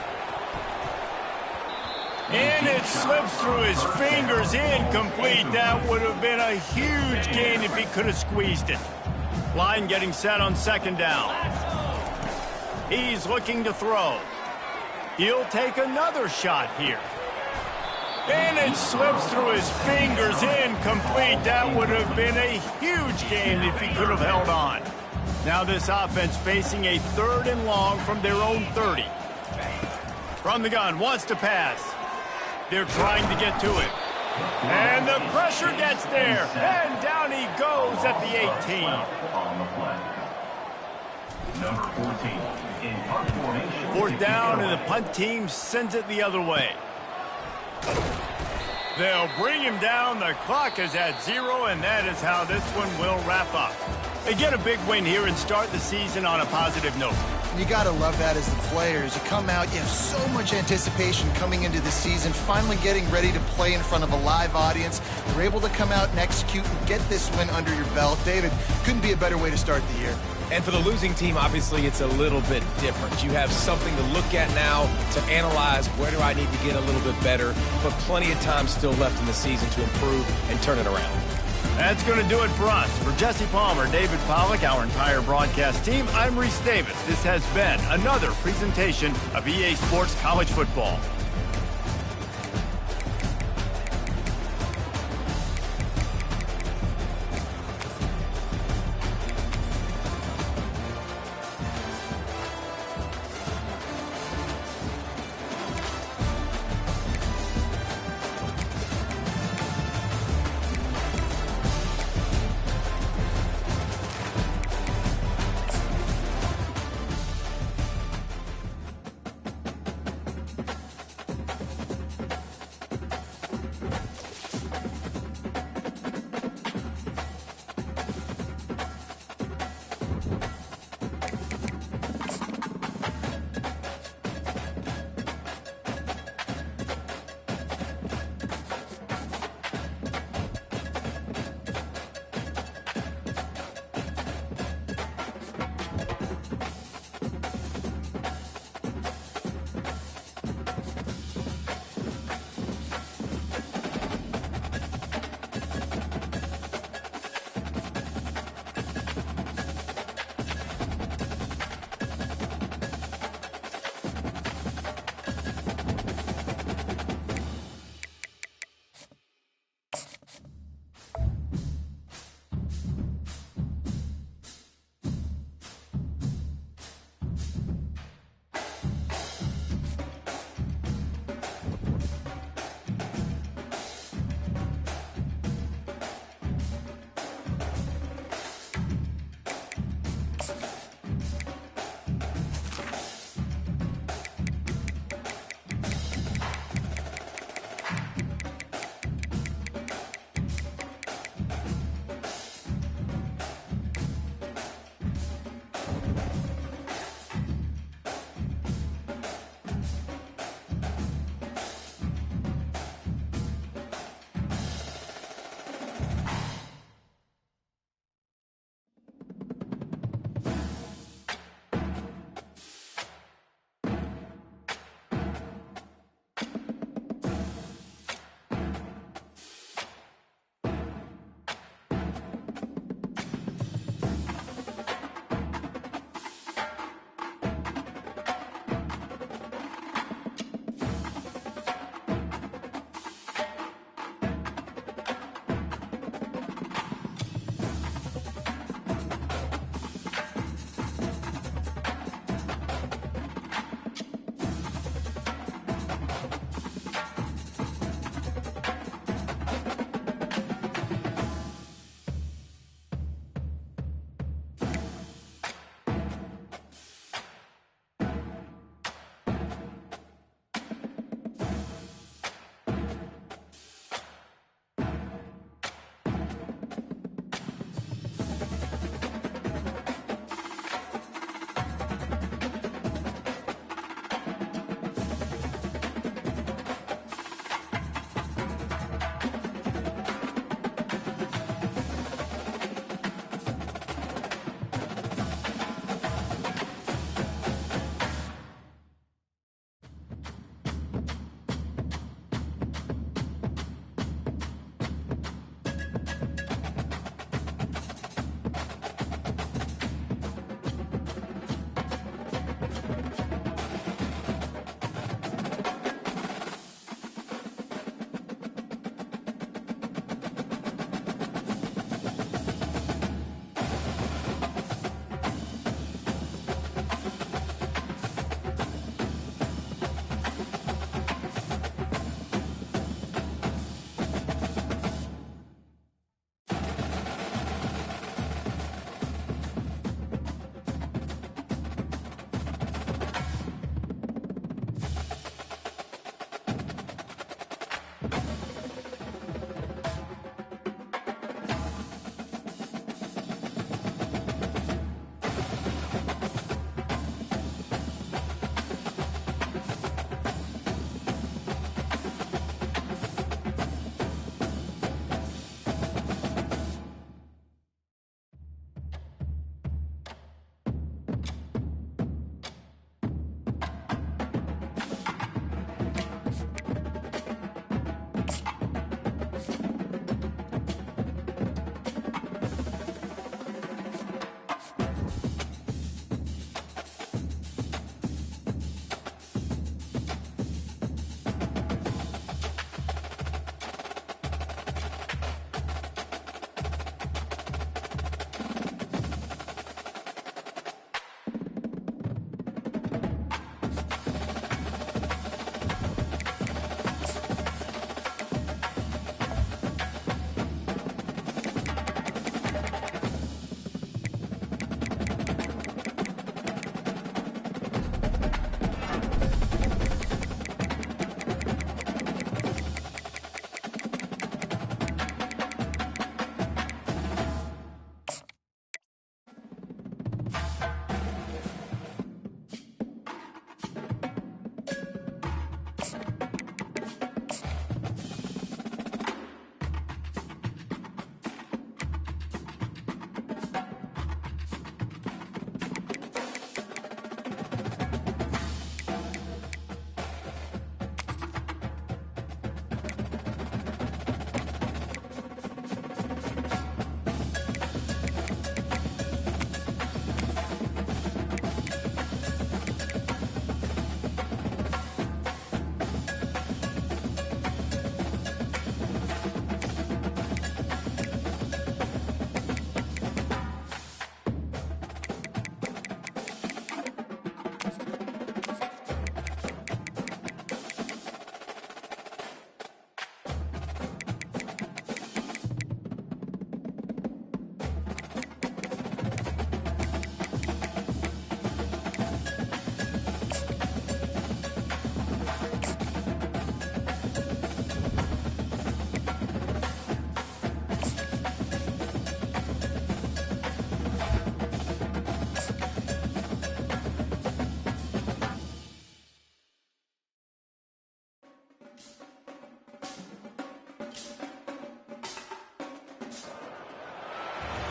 And it slips through his fingers, incomplete. That would have been a huge gain if he could have squeezed it. Line getting set on second down. He's looking to throw. He'll take another shot here. And it slips through his fingers, incomplete. That would have been a huge gain if he could have held on. Now this offense facing a 3rd and long from their own 30. From the gun, wants to pass. They're trying to get to it. And the pressure gets there. And down he goes at the 18. Number 14 in punt formation. 4th down, and the punt team sends it the other way. They'll bring him down. The clock is at 0, and that is how this one will wrap up. They get a big win here and start the season on a positive note. You got to love that as the players. You come out, you have so much anticipation coming into the season, finally getting ready to play in front of a live audience. You're able to come out and execute and get this win under your belt. David, couldn't be a better way to start the year. And for the losing team, obviously, it's a little bit different. You have something to look at now to analyze where do I need to get a little bit better, but plenty of time still left in the season to improve and turn it around. That's going to do it for us. For Jesse Palmer, David Pollack, our entire broadcast team, I'm Reese Davis. This has been another presentation of EA Sports College Football.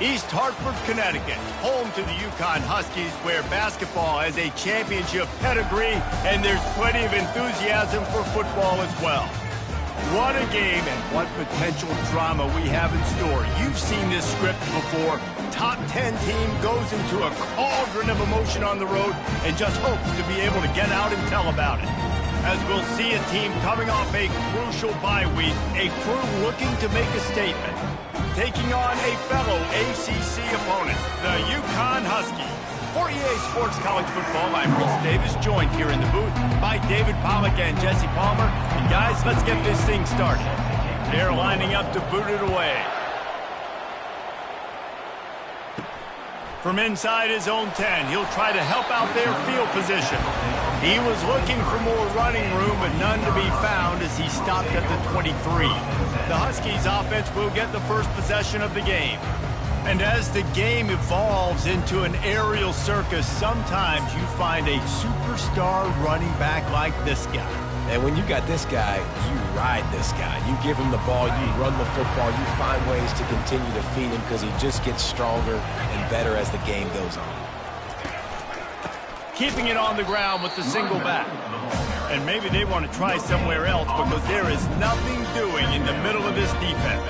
East Hartford, Connecticut, home to the UConn Huskies, where basketball has a championship pedigree, and there's plenty of enthusiasm for football as well. What a game and what potential drama we have in store. You've seen this script before. Top 10 team goes into a cauldron of emotion on the road and just hopes to be able to get out and tell about it. As we'll see a team coming off a crucial bye week, a crew looking to make a statement, taking on a fellow ACC opponent, the UConn Huskies. For EA Sports College Football, I'm Chris Davis, joined here in the booth by David Pollack and Jesse Palmer. And guys, let's get this thing started. They're lining up to boot it away. From inside his own 10, he'll try to help out their field position. He was looking for more running room, but none to be found as he stopped at the 23. The Huskies offense will get the first possession of the game. And as the game evolves into an aerial circus, sometimes you find a superstar running back like this guy. And when you got this guy, you ride this guy. You give him the ball, you run the football, you find ways to continue to feed him because he just gets stronger and better as the game goes on. Keeping it on the ground with the single back. And maybe they want to try somewhere else because there is nothing doing in the middle of this defense.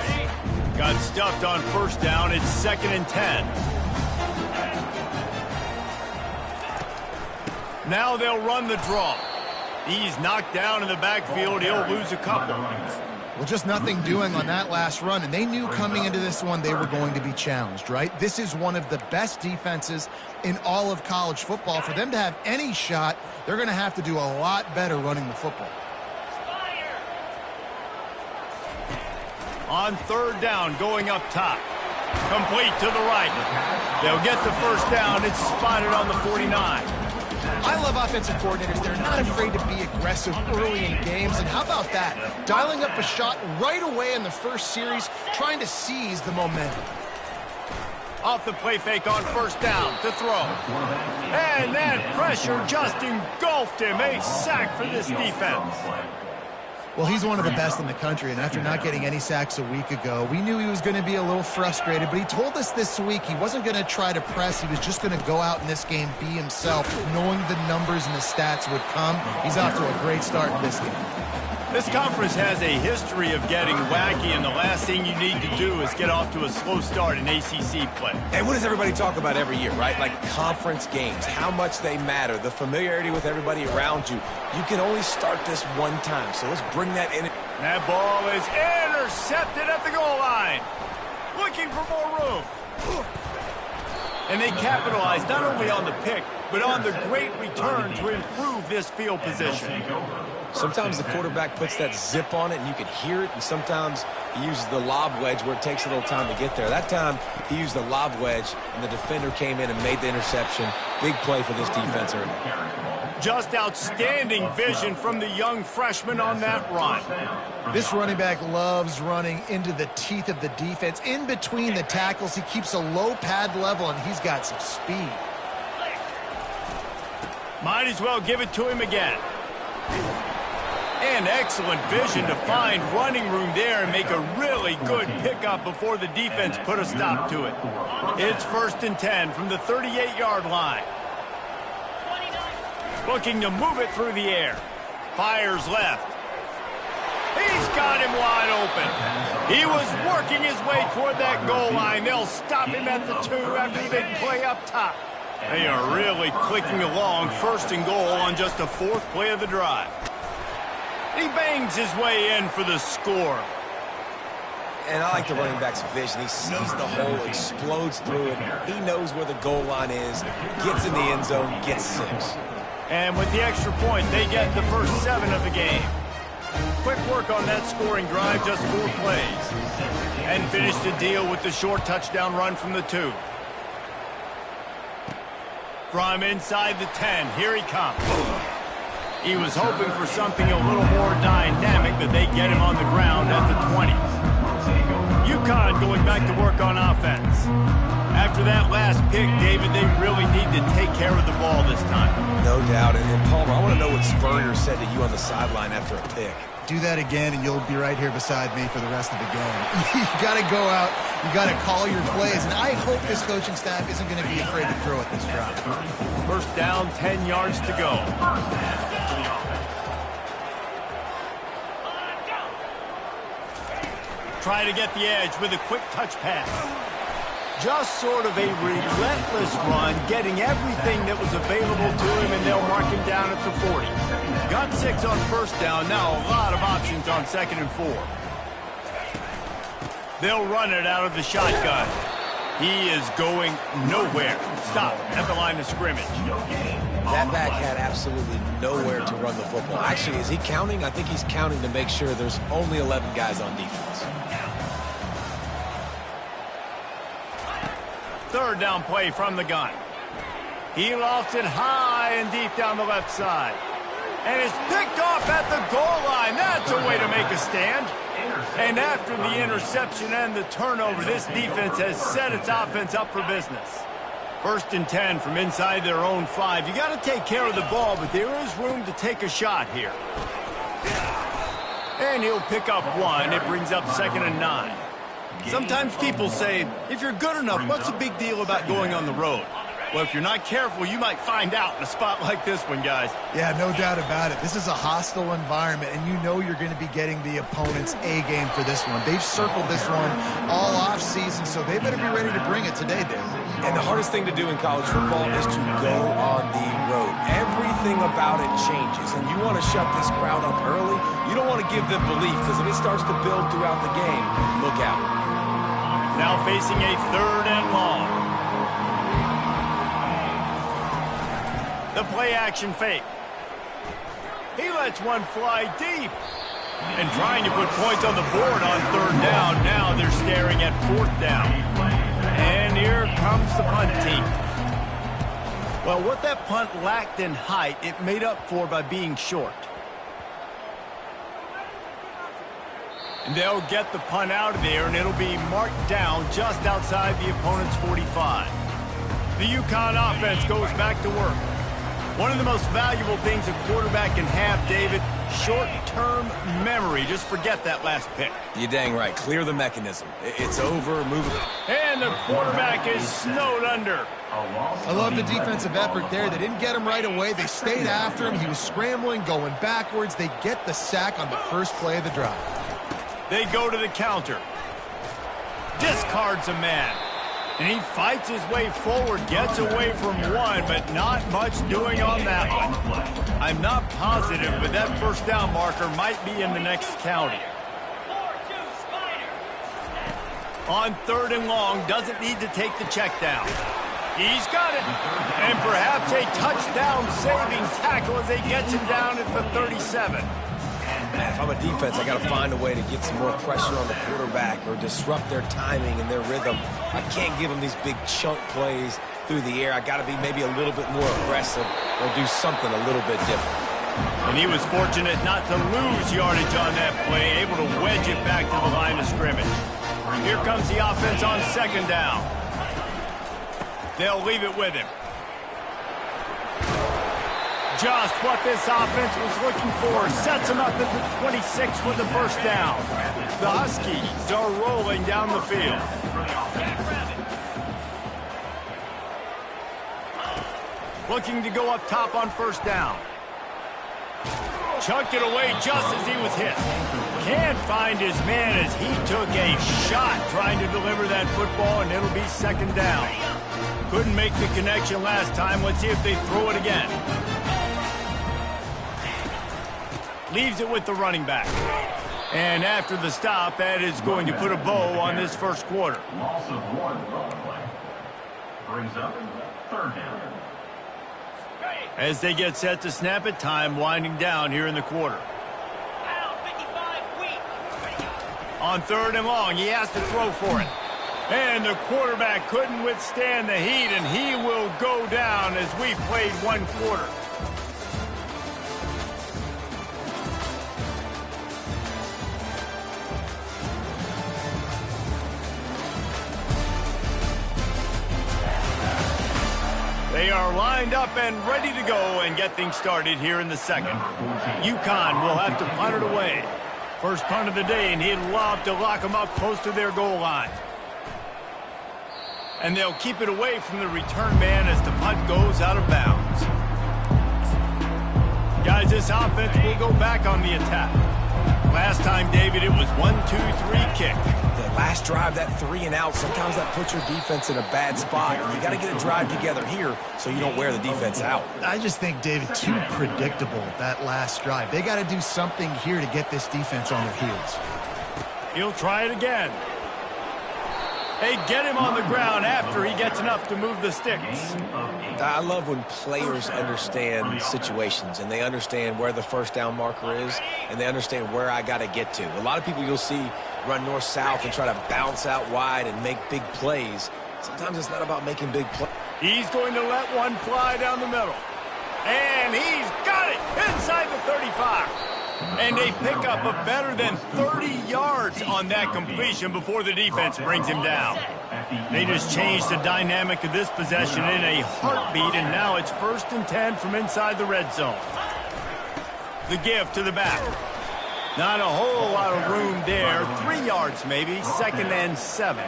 Got stuffed on first down. It's 2nd and 10. Now they'll run the draw. He's knocked down in the backfield. He'll lose a couple. Well, just nothing doing on that last run, and they knew coming into this one they were going to be challenged, right? This is one of the best defenses in all of college football. For them to have any shot, they're going to have to do a lot better running the football. On 3rd down, going up top. Complete to the right. They'll get the first down. It's spotted on the 49. I love offensive coordinators. They're not afraid to be aggressive early in games. And how about that? Dialing up a shot right away in the first series, trying to seize the momentum. Off the play fake on first down to throw. And that pressure just engulfed him. A sack for this defense. Well, he's one of the best in the country, and after not getting any sacks a week ago, we knew he was going to be a little frustrated, but he told us this week he wasn't going to try to press. He was just going to go out in this game, be himself, knowing the numbers and the stats would come. He's off to a great start in this game. This conference has a history of getting wacky, and the last thing you need to do is get off to a slow start in ACC play. And what does everybody talk about every year, right? Like conference games, how much they matter, the familiarity with everybody around you. You can only start this one time, so let's bring that in. That ball is intercepted at the goal line. Looking for more room. And they capitalize not only on the pick, but on the great return to improve this field position. Sometimes the quarterback puts that zip on it and you can hear it, and sometimes he uses the lob wedge where it takes a little time to get there. That time he used the lob wedge and the defender came in and made the interception. Big play for this defense early. Just outstanding vision from the young freshman on that run. This running back loves running into the teeth of the defense. In between the tackles, he keeps a low pad level, and he's got some speed. Might as well give it to him again. And excellent vision to find running room there and make a really good pickup before the defense put a stop to it. It's 1st and 10 from the 38-yard line. Looking to move it through the air. Fires left. He's got him wide open. He was working his way toward that goal line. They'll stop him at the 2 after the big play up top. They are really clicking along. 1st and goal on just the 4th play of the drive. He bangs his way in for the score. And I like the running back's vision. He sees the hole, explodes through it. He knows where the goal line is, gets in the end zone, gets 6. And with the extra point, they get the first 7 of the game. Quick work on that scoring drive, just 4 plays. And finished the deal with the short touchdown run from the 2. From inside the 10, here he comes. He was hoping for something a little more dynamic, but they get him on the ground at the 20. UConn going back to work on offense. After that last pick, David, they really need to take care of the ball this time. No doubt. And Palmer, I want to know what Spurrier said to you on the sideline after a pick. Do that again, and you'll be right here beside me for the rest of the game. You got to go out. You got to call your plays. And I hope this coaching staff isn't going to be afraid to throw at this drive. First down, 10 yards to go. Trying to get the edge with a quick touch pass. Just sort of a relentless run, getting everything that was available to him, and they'll mark him down at the 40. Got 6 on first down, now a lot of options on 2nd and 4. They'll run it out of the shotgun. He is going nowhere. Stop at the line of scrimmage. That back had absolutely nowhere to run the football. Actually, is he counting? I think he's counting to make sure there's only 11 guys on defense. Third down play from the gun. He lofts it high and deep down the left side. And it's picked off at the goal line. That's a way to make a stand. And after the interception and the turnover, this defense has set its offense up for business. 1st and 10 from inside their own 5. You got to take care of the ball, but there is room to take a shot here. And he'll pick up 1. It brings up 2nd and 9. Sometimes people say, if you're good enough, what's the big deal about going on the road? Well, if you're not careful, you might find out in a spot like this one, guys. Yeah, no doubt about it. This is a hostile environment, and you know you're going to be getting the opponent's A game for this one. They've circled this one all offseason, so they better be ready to bring it today, Dave. And the hardest thing to do in college football is to go on the road. Everything about it changes, and you want to shut this crowd up early. You don't want to give them belief, because if it starts to build throughout the game, look out. Now facing a 3rd and long. The play-action fake. He lets one fly deep. And trying to put points on the board on 3rd down. Now they're staring at 4th down. And here comes the punt team. Well, what that punt lacked in height, it made up for by being short. And they'll get the punt out of there, and it'll be marked down just outside the opponent's 45. The UConn offense goes back to work. One of the most valuable things a quarterback can have, David, short-term memory. Just forget that last pick. You're dang right. Clear the mechanism. It's over. Move it. And the quarterback is snowed under. I love the defensive effort there. They didn't get him right away. They stayed after him. He was scrambling, going backwards. They get the sack on the first play of the drive. They go to the counter. Discards a man. And he fights his way forward, gets away from one, but not much doing on that one. I'm not positive, but that 1st down marker might be in the next county. On 3rd and long, doesn't need to take the check down. He's got it. And perhaps a touchdown-saving tackle as he gets him down at the 37. If I'm a defense, I got to find a way to get some more pressure on the quarterback or disrupt their timing and their rhythm. I can't give them these big chunk plays through the air. I got to be maybe a little bit more aggressive or do something a little bit different. And he was fortunate not to lose yardage on that play, able to wedge it back to the line of scrimmage. Here comes the offense on 2nd down. They'll leave it with him. Just what this offense was looking for. Sets him up at the 26 for the 1st down. The Huskies are rolling down the field. Looking to go up top on 1st down. Chucked it away just as he was hit. Can't find his man as he took a shot trying to deliver that football, and it'll be 2nd down. Couldn't make the connection last time. Let's see if they throw it again. Leaves it with the running back. And after the stop, that is going to put a bow on this 1st quarter. Loss of 1 play. Brings up 3rd down. As they get set to snap it, time winding down here in the quarter. On 3rd and long, he has to throw for it. And the quarterback couldn't withstand the heat, and he will go down as we played 1 quarter. are lined up and ready to go and get things started here in the second. UConn will have to punt it away. First punt of the day, and he'd love to lock them up close to their goal line. And they'll keep it away from the return man as the punt goes out of bounds. Guys, this offense will go back on the attack. Last time, David, it was 1-2-3 kick. The last drive, that 3 and out, sometimes that puts your defense in a bad spot. You got to get a drive together here so you don't wear the defense out. I just think, David, too predictable, that last drive. They got to do something here to get this defense on their heels. He'll try it again. They get him on the ground after he gets enough to move the sticks. I love when players understand situations and they understand where the first down marker is and they understand where I got to get to. A lot of people you'll see run north-south and try to bounce out wide and make big plays. Sometimes it's not about making big plays. He's going to let one fly down the middle. And he's got it inside the 35. And they pick up a better than 30 yards on that completion before the defense brings him down. They just changed the dynamic of this possession in a heartbeat, and now it's 1st and 10 from inside the red zone. The give to the back. Not a whole lot of room there. 3 yards maybe, 2nd and 7.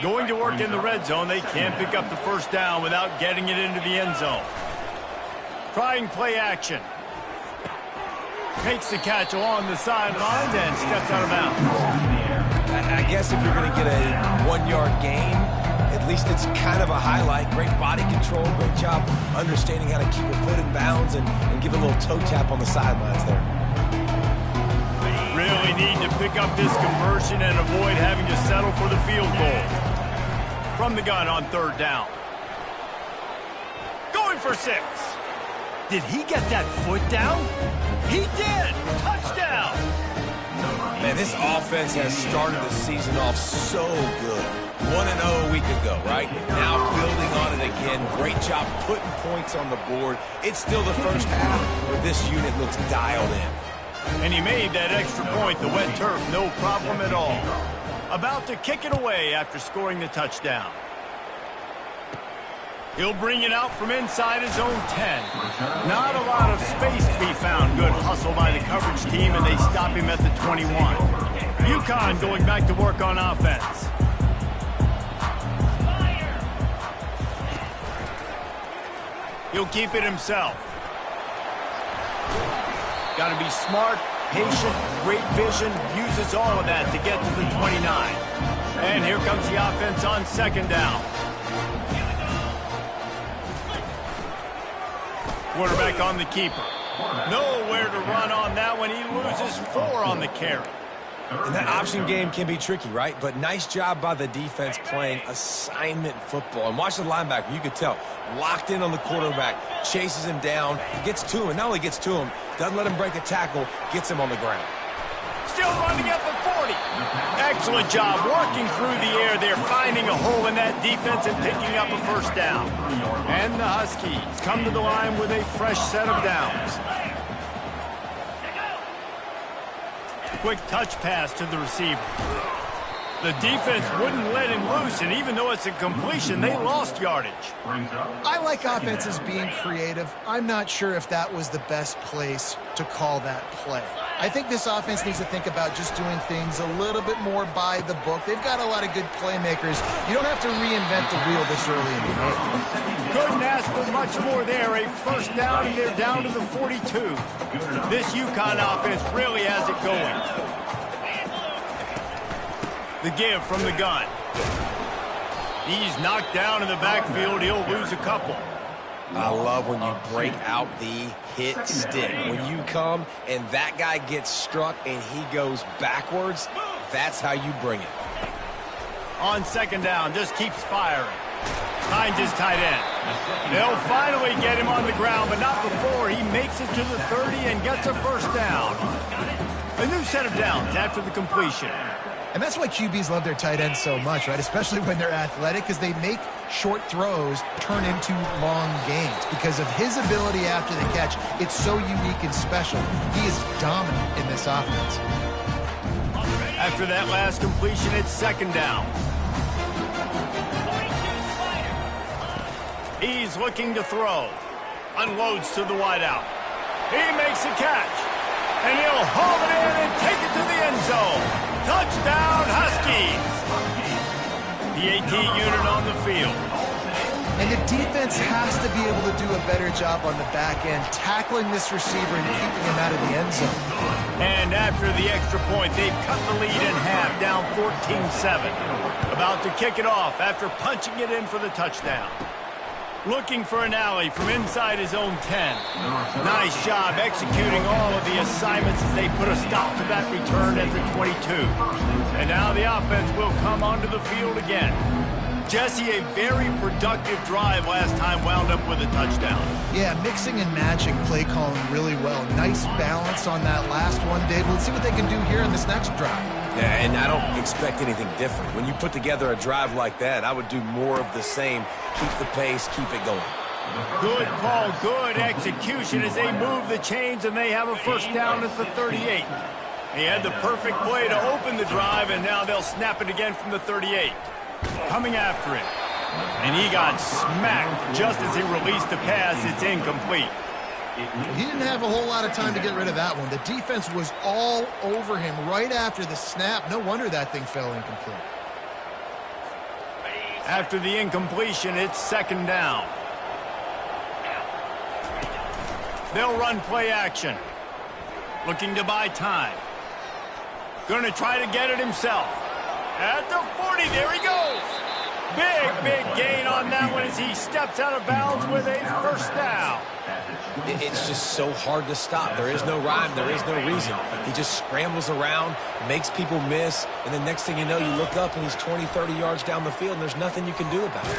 Going to work in the red zone, they can't pick up the first down without getting it into the end zone. Trying play action. Makes the catch along the sidelines and steps out of bounds. I guess if you're going to get a 1-yard gain, at least it's kind of a highlight. Great body control, great job understanding how to keep your foot in bounds and give a little toe tap on the sidelines there. Really need to pick up this conversion and avoid having to settle for the field goal. From the gun on 3rd down. Going for 6. Did he get that foot down? He did! Touchdown! Man, this offense has started the season off so good. 1-0 a week ago, right? Now building on it again. Great job putting points on the board. It's still the first half, but this unit looks dialed in. And he made that extra point, the wet turf, no problem at all. About to kick it away after scoring the touchdown. He'll bring it out from inside his own 10. Not a lot of space to be found. Good hustle by the coverage team, and they stop him at the 21. UConn going back to work on offense. He'll keep it himself. Got to be smart, patient, great vision. Uses all of that to get to the 29. And here comes the offense on 2nd down. Quarterback on the keeper. Nowhere to run on that one. He loses 4 on the carry. And that option game can be tricky, right? But nice job by the defense playing assignment football. And watch the linebacker. You could tell. Locked in on the quarterback. Chases him down. Gets to him. And not only gets to him, doesn't let him break a tackle. Gets him on the ground. Still running at the 40. Excellent job working through the air there, finding a hole in that defense and picking up a first down. And the Huskies come to the line with a fresh set of downs. Quick touch pass to the receiver. The defense wouldn't let him loose, and even though it's a completion, they lost yardage. I like offenses being creative. I'm not sure if that was the best place to call that play. I think this offense needs to think about just doing things a little bit more by the book. They've got a lot of good playmakers. You don't have to reinvent the wheel this early in the game. Couldn't ask for much more there. A first down, and they're down to the 42. This UConn offense really has it going. The give from the gun. He's knocked down in the backfield. He'll lose a couple. I love when you break out the hit stick. When you come and that guy gets struck and he goes backwards, that's how you bring it. On 2nd down, just keeps firing. Finds his tight end. They'll finally get him on the ground, but not before he makes it to the 30 and gets a first down. A new set of downs after the completion. And that's why QBs love their tight ends so much, right? Especially when they're athletic, because they make short throws turn into long gains. Because of his ability after the catch, it's so unique and special. He is dominant in this offense. After that last completion, it's 2nd down. He's looking to throw. Unloads to the wideout. He makes a catch. And he'll haul it in and take it to the end zone. Touchdown, Huskies. The AT unit on the field. And the defense has to be able to do a better job on the back end, tackling this receiver and keeping him out of the end zone. And after the extra point, they've cut the lead in half, down 14-7. About to kick it off after punching it in for the touchdown. Looking for an alley from inside his own 10. Nice job executing all of the assignments as they put a stop to that return at the 22. And now the offense will come onto the field again. Jesse, a very productive drive last time wound up with a touchdown. Yeah, mixing and matching play calling really well. Nice balance on that last one, Dave. Let's see what they can do here in this next drive. Yeah, and I don't expect anything different. When you put together a drive like that, I would do more of the same. Keep the pace, keep it going. Good call, good execution as they move the chains and they have a first down at the 38. He had the perfect play to open the drive, and now they'll snap it again from the 38. Coming after it. And he got smacked just as he released the pass. It's incomplete. He didn't have a whole lot of time to get rid of that one. The defense was all over him right after the snap. No wonder that thing fell incomplete. After the incompletion, it's second down. They'll run play action. Looking to buy time. Going to try to get it himself. At the 40, there he goes. Big gain on that one as he steps out of bounds with a first down. It's just so hard to stop. There is no rhyme. There is no reason. He just scrambles around, makes people miss, and then next thing you know, you look up and he's 20, 30 yards down the field, and there's nothing you can do about it.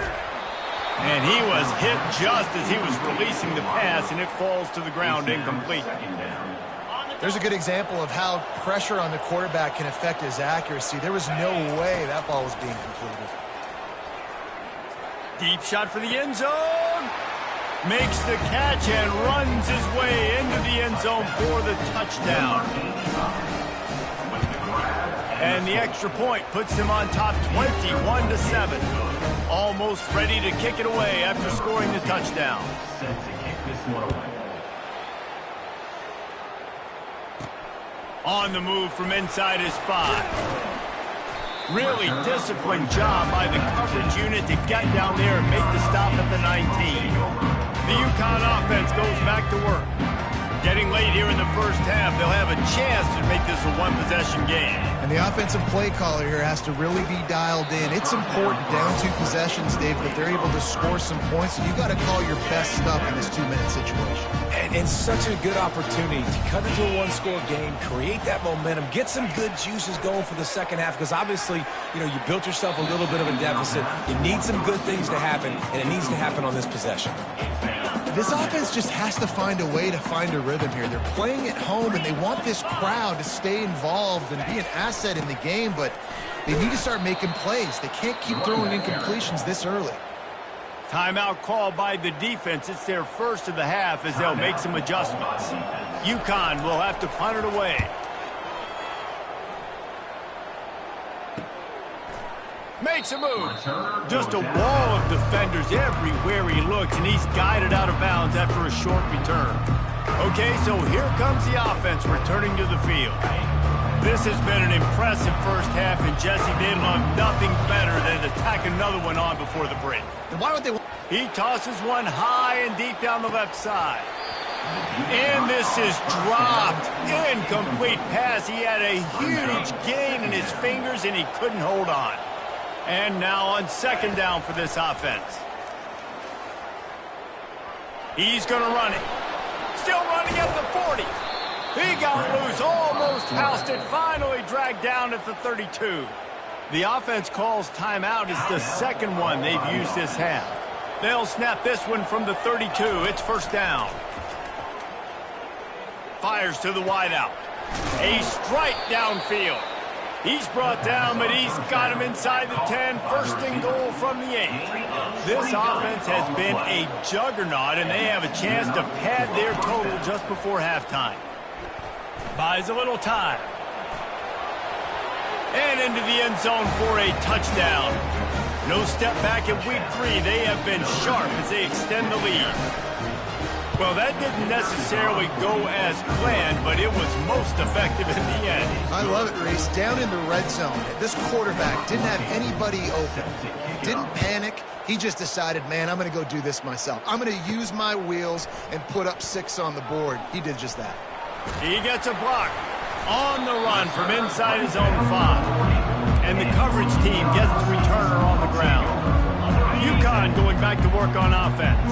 And he was hit just as he was releasing the pass, and it falls to the ground incomplete. There's a good example of how pressure on the quarterback can affect his accuracy. There was no way that ball was being completed. Deep shot for the end zone. Makes the catch and runs his way into the end zone for the touchdown. And the extra point puts him on top 21-7. Almost ready to kick it away after scoring the touchdown. On the move from inside his 5. Really disciplined job by the coverage unit to get down there and make the stop at the 19. The UConn offense goes back to work. Getting late here in the first half, they'll have a chance to make this a one-possession game. And the offensive play caller here has to really be dialed in. It's important down 2 possessions, Dave, that they're able to score some points. So you got to call your best stuff in this 2-minute situation. And such a good opportunity to cut into a one-score game, create that momentum, get some good juices going for the second half, because obviously, you built yourself a little bit of a deficit. You need some good things to happen, and it needs to happen on this possession. This offense just has to find a way to find a rhythm here. They're playing at home, and they want this crowd to stay involved and be an asset in the game, but they need to start making plays. They can't keep throwing incompletions this early. Timeout called by the defense. It's their first of the half as they'll make some adjustments. UConn will have to punt it away. Makes a move. Just a wall of defenders everywhere he looks, and he's guided out of bounds after a short return. Okay, so here comes the offense returning to the field. This has been an impressive first half, and Jesse, they love nothing better than to tack another one on before the break. And why would they? He tosses one high and deep down the left side. And this is dropped. Incomplete pass. He had a huge gain in his fingers, and he couldn't hold on. And now on second down for this offense. He's going to run it. Still running at the 40. He got loose, almost housed it, finally dragged down at the 32. The offense calls timeout. It's the second one they've used this half. They'll snap this one from the 32. It's first down. Fires to the wideout. A strike downfield. He's brought down, but he's got him inside the 10. First and goal from the 8. This offense has been a juggernaut, and they have a chance to pad their total just before halftime. Buys a little time. And into the end zone for a touchdown. No step back in week 3. They have been sharp as they extend the lead. Well, that didn't necessarily go as planned, but it was most effective in the end. I love it, Reese. Down in the red zone, this quarterback didn't have anybody open. Didn't panic. He just decided, man, I'm going to go do this myself. I'm going to use my wheels and put up 6 on the board. He did just that. He gets a block on the run from inside his own 5. And the coverage team gets the returner on the ground. UConn going back to work on offense.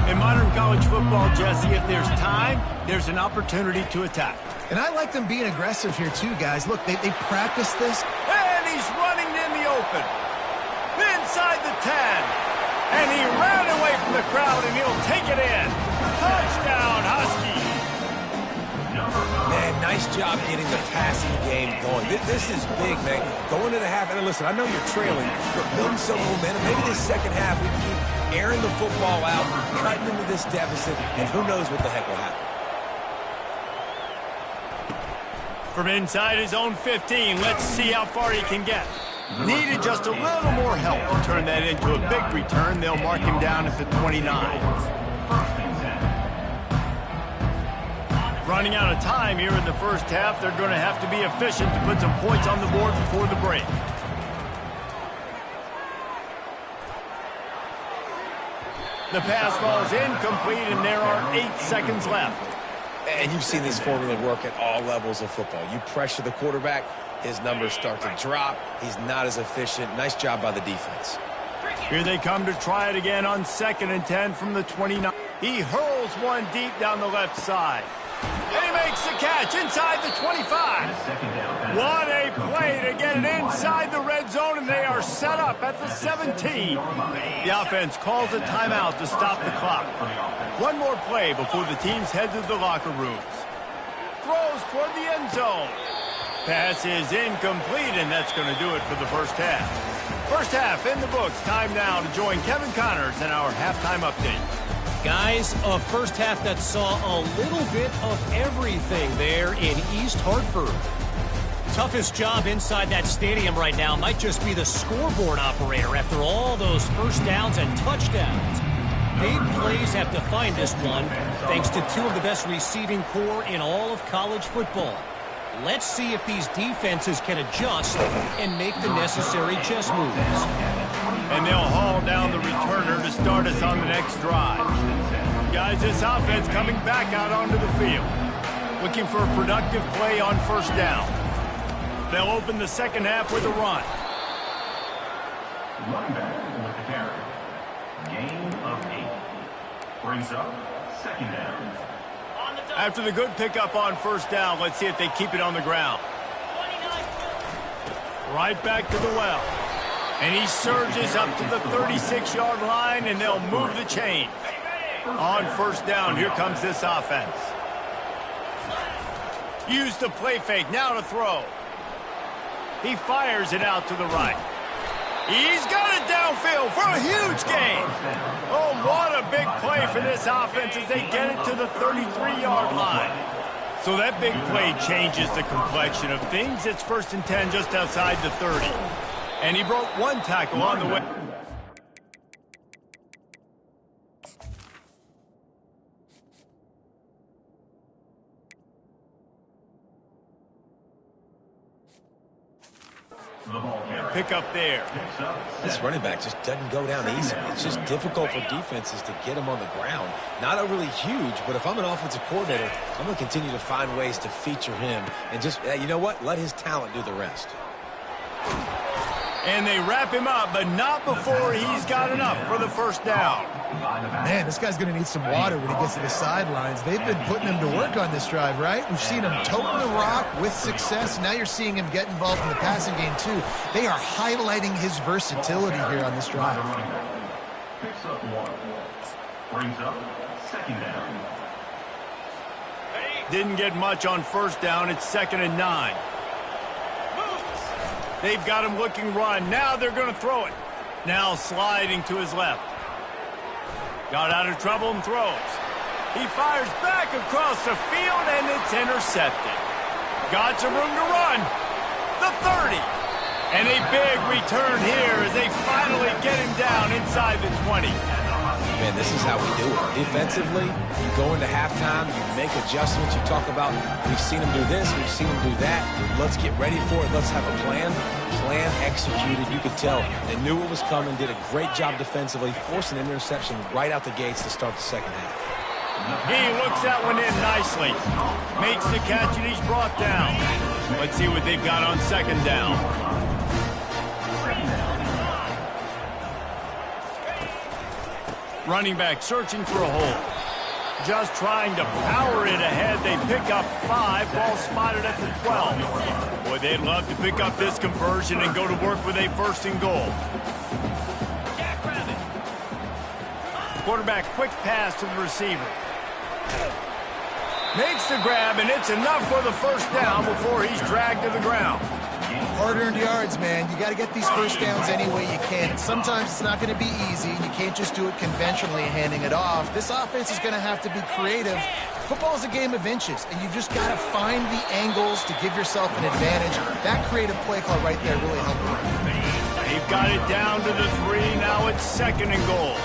In modern college football, Jesse, if there's time, there's an opportunity to attack. And I like them being aggressive here too, guys. Look, they practice this. And he's running in the open. Inside the 10. And he ran away from the crowd, and he'll take it in. Touchdown, Huskies. Man, nice job getting the passing game going. This is big, man. Going to the half, and listen, I know you're trailing, but building some momentum. Maybe this second half we keep airing the football out, cutting into this deficit, and who knows what the heck will happen. From inside his own 15, let's see how far he can get. Needed just a little more help to turn that into a big return. They'll mark him down at the 29. Running out of time here in the first half. They're going to have to be efficient to put some points on the board before the break. The pass falls incomplete, and there are 8 seconds left. And you've seen this formula work at all levels of football. You pressure the quarterback, his numbers start to drop. He's not as efficient. Nice job by the defense. Here they come to try it again on 2nd and 10 from the 29. He hurls one deep down the left side. And he makes the catch inside the 25. What a play to get it inside the red zone, and they are set up at the 17. The offense calls a timeout to stop the clock. One more play before the teams head to the locker rooms. Throws toward the end zone. Pass is incomplete, and that's going to do it for the first half. First half in the books. Time now to join Kevin Connors in our halftime update. Guys, a first half that saw a little bit of everything there in East Hartford. Toughest job inside that stadium right now might just be the scoreboard operator after all those first downs and touchdowns. Big plays have defined this one, thanks to 2 of the best receiving corps in all of college football. Let's see if these defenses can adjust and make the necessary chess moves. And they'll haul down the returner to start us on the next drive. Guys, this offense coming back out onto the field. Looking for a productive play on first down. They'll open the second half with a run. Running back with the carry. Gain of 8. Brings up 2nd down. After the good pickup on first down, let's see if they keep it on the ground. Right back to the well. And he surges up to the 36-yard line, and they'll move the chain. On first down, here comes this offense. Use the play fake, now to throw. He fires it out to the right. He's got it downfield for a huge gain. Oh, what a big play for this offense as they get it to the 33-yard line. So that big play changes the complexion of things. It's 1st and 10 just outside the 30. And he broke one tackle on the way. Pick up there. This running back just doesn't go down easy. It's just difficult for defenses to get him on the ground. Not overly huge, but if I'm an offensive coordinator, I'm going to continue to find ways to feature him and just, you know what, let his talent do the rest. And they wrap him up, but not before he's got enough for the first down. Man, this guy's going to need some water when he gets to the sidelines. They've been putting him to work on this drive, right? We've seen him toting the rock with success. Now you're seeing him get involved in the passing game, too. They are highlighting his versatility here on this drive. Picks up 1. Brings up 2nd down. Didn't get much on first down. It's 2nd and 9. They've got him looking run. Now they're going to throw it. Now sliding to his left. Got out of trouble and throws. He fires back across the field, and it's intercepted. Got some room to run. The 30. And a big return here as they finally get him down inside the 20. Man, this is how we do it. Defensively, you go into halftime, you make adjustments. You talk about, we've seen them do this, we've seen them do that. Let's get ready for it. Let's have a plan. Plan executed. You could tell they knew what was coming, did a great job defensively, forced an interception right out the gates to start the second half. He looks that one in nicely. Makes the catch, and he's brought down. Let's see what they've got on second down. Running back searching for a hole. Just trying to power it ahead. They pick up 5. Ball spotted at the 12. Boy, they'd love to pick up this conversion and go to work with a 1st and goal. Quarterback quick pass to the receiver. Makes the grab, and it's enough for the 1st down before he's dragged to the ground. Hard-earned yards, man. You got to get these 1st downs any way you can. Sometimes it's not going to be easy. You can't just do it conventionally handing it off. This offense is going to have to be creative. Football is a game of inches, and you just got to find the angles to give yourself an advantage. That creative play call right there really helped them. They've got it down to the 3. Now it's 2nd and goal.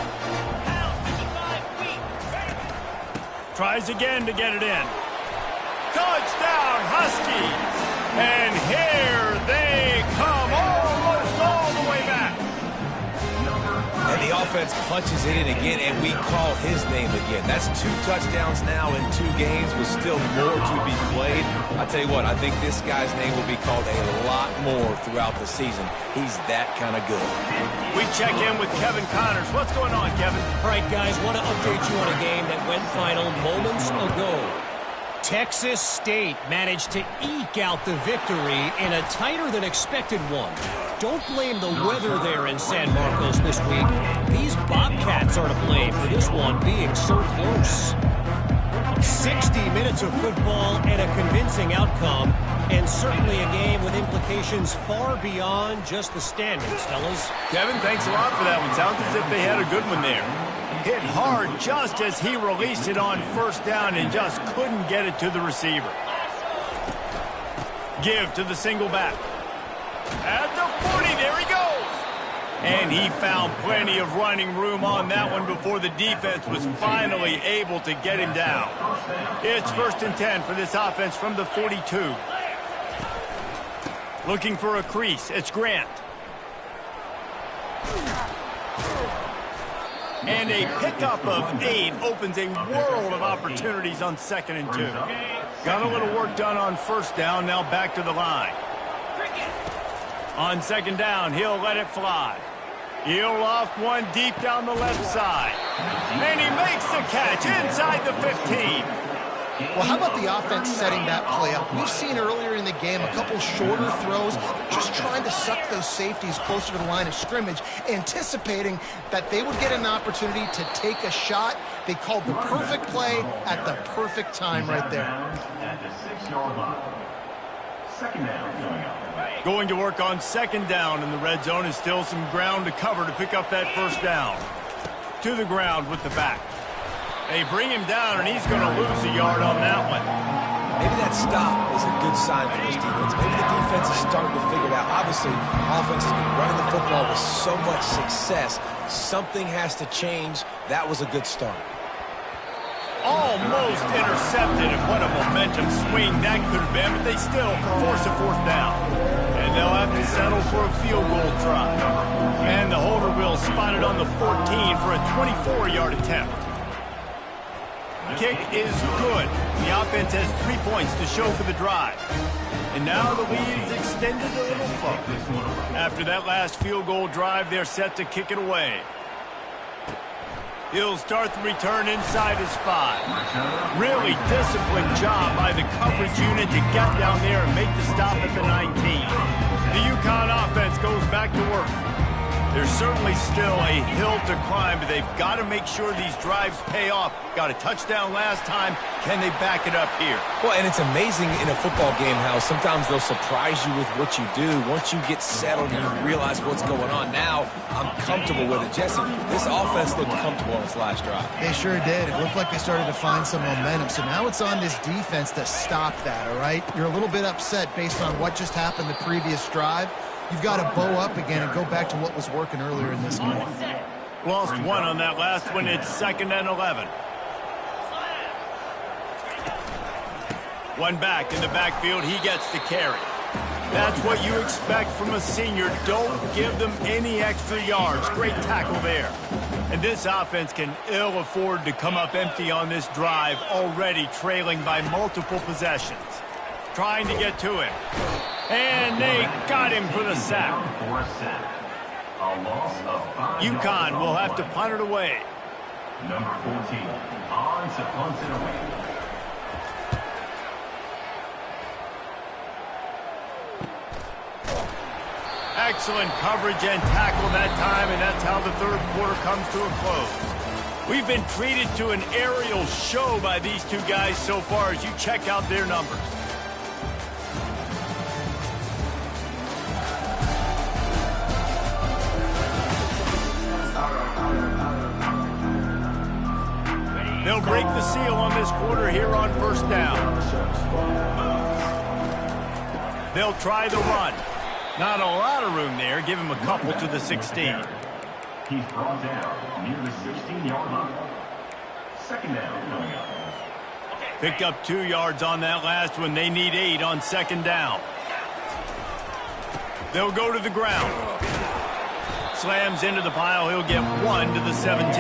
Tries again to get it in. Touchdown, Huskies! And here they come, almost all the way back. And the offense punches it in again, and we call his name again. That's 2 touchdowns now in 2 games with still more to be played. I tell you what, I think this guy's name will be called a lot more throughout the season. He's that kind of good. We check in with Kevin Connors. What's going on, Kevin? All right, guys, want to update you on a game that went final moments ago. Texas State managed to eke out the victory in a tighter-than-expected one. Don't blame the weather there in San Marcos this week. These Bobcats are to blame for this one being so close. 60 minutes of football and a convincing outcome, and certainly a game with implications far beyond just the standings, fellas. Kevin, thanks a lot for that one. Sounds as if they had a good one there. Hit hard just as he released it on 1st down and just couldn't get it to the receiver. Give to the single back. At the 40, there he goes. And he found plenty of running room on that one before the defense was finally able to get him down. It's 1st and 10 for this offense from the 42. Looking for a crease. It's Grant. And a pickup of 8 opens a world of opportunities on 2nd and 2. Got a little work done on 1st down, now back to the line. On 2nd down, he'll let it fly. He'll loft one deep down the left side. And he makes the catch inside the 15. Well, how about the offense setting that play up? We've seen earlier in the game a couple shorter throws, just trying to suck those safeties closer to the line of scrimmage, anticipating that they would get an opportunity to take a shot. They called the perfect play at the perfect time right there. At the 6-yard line. 2nd down coming up. Going to work on 2nd down, and the red zone is still some ground to cover to pick up that 1st down. To the ground with the back. They bring him down, and he's going to lose a yard on that one. Maybe that stop is a good sign for this defense. Maybe the defense is starting to figure it out. Obviously, offense has been running the football with so much success. Something has to change. That was a good start. Almost intercepted, and what a momentum swing that could have been, but they still force a 4th down. And they'll have to settle for a field goal try. And the holder will spot it on the 14 for a 24-yard attempt. Kick is good. The offense has 3 points to show for the drive. And now the lead is extended a little further. After that last field goal drive, they're set to kick it away. He'll start the return inside his 5. Really disciplined job by the coverage unit to get down there and make the stop at the 19. The UConn offense goes back to work. There's certainly still a hill to climb, but they've got to make sure these drives pay off. Got a touchdown last time. Can they back it up here? Well, and it's amazing in a football game how sometimes they'll surprise you with what you do. Once you get settled and you realize what's going on, now I'm comfortable with it. Jesse, this offense looked comfortable on its last drive. They sure did. It looked like they started to find some momentum. So now it's on this defense to stop that, all right? You're a little bit upset based on what just happened the previous drive. you've got to bow up again and go back to what was working earlier in this game. Lost one on that last one. It's 2nd and 11. One back in the backfield. He gets the carry. That's what you expect from a senior. Don't give them any extra yards. Great tackle there. And this offense can ill afford to come up empty on this drive, already trailing by multiple possessions. Trying to get to him. And they got him for the sack. UConn will have to punt it away. Number 14 on to punt it away. Excellent coverage and tackle that time, and that's how the third quarter comes to a close. We've been treated to an aerial show by these two guys so far as you check out their numbers. They'll break the seal on this quarter here on first down. They'll try the run. Not a lot of room there. Give him a couple to the 16. He's brought down near the 16-yard line. 2nd down coming up. Picked up 2 yards on that last one. They need 8 on 2nd down. They'll go to the ground. Slams into the pile. He'll get 1 to the 17.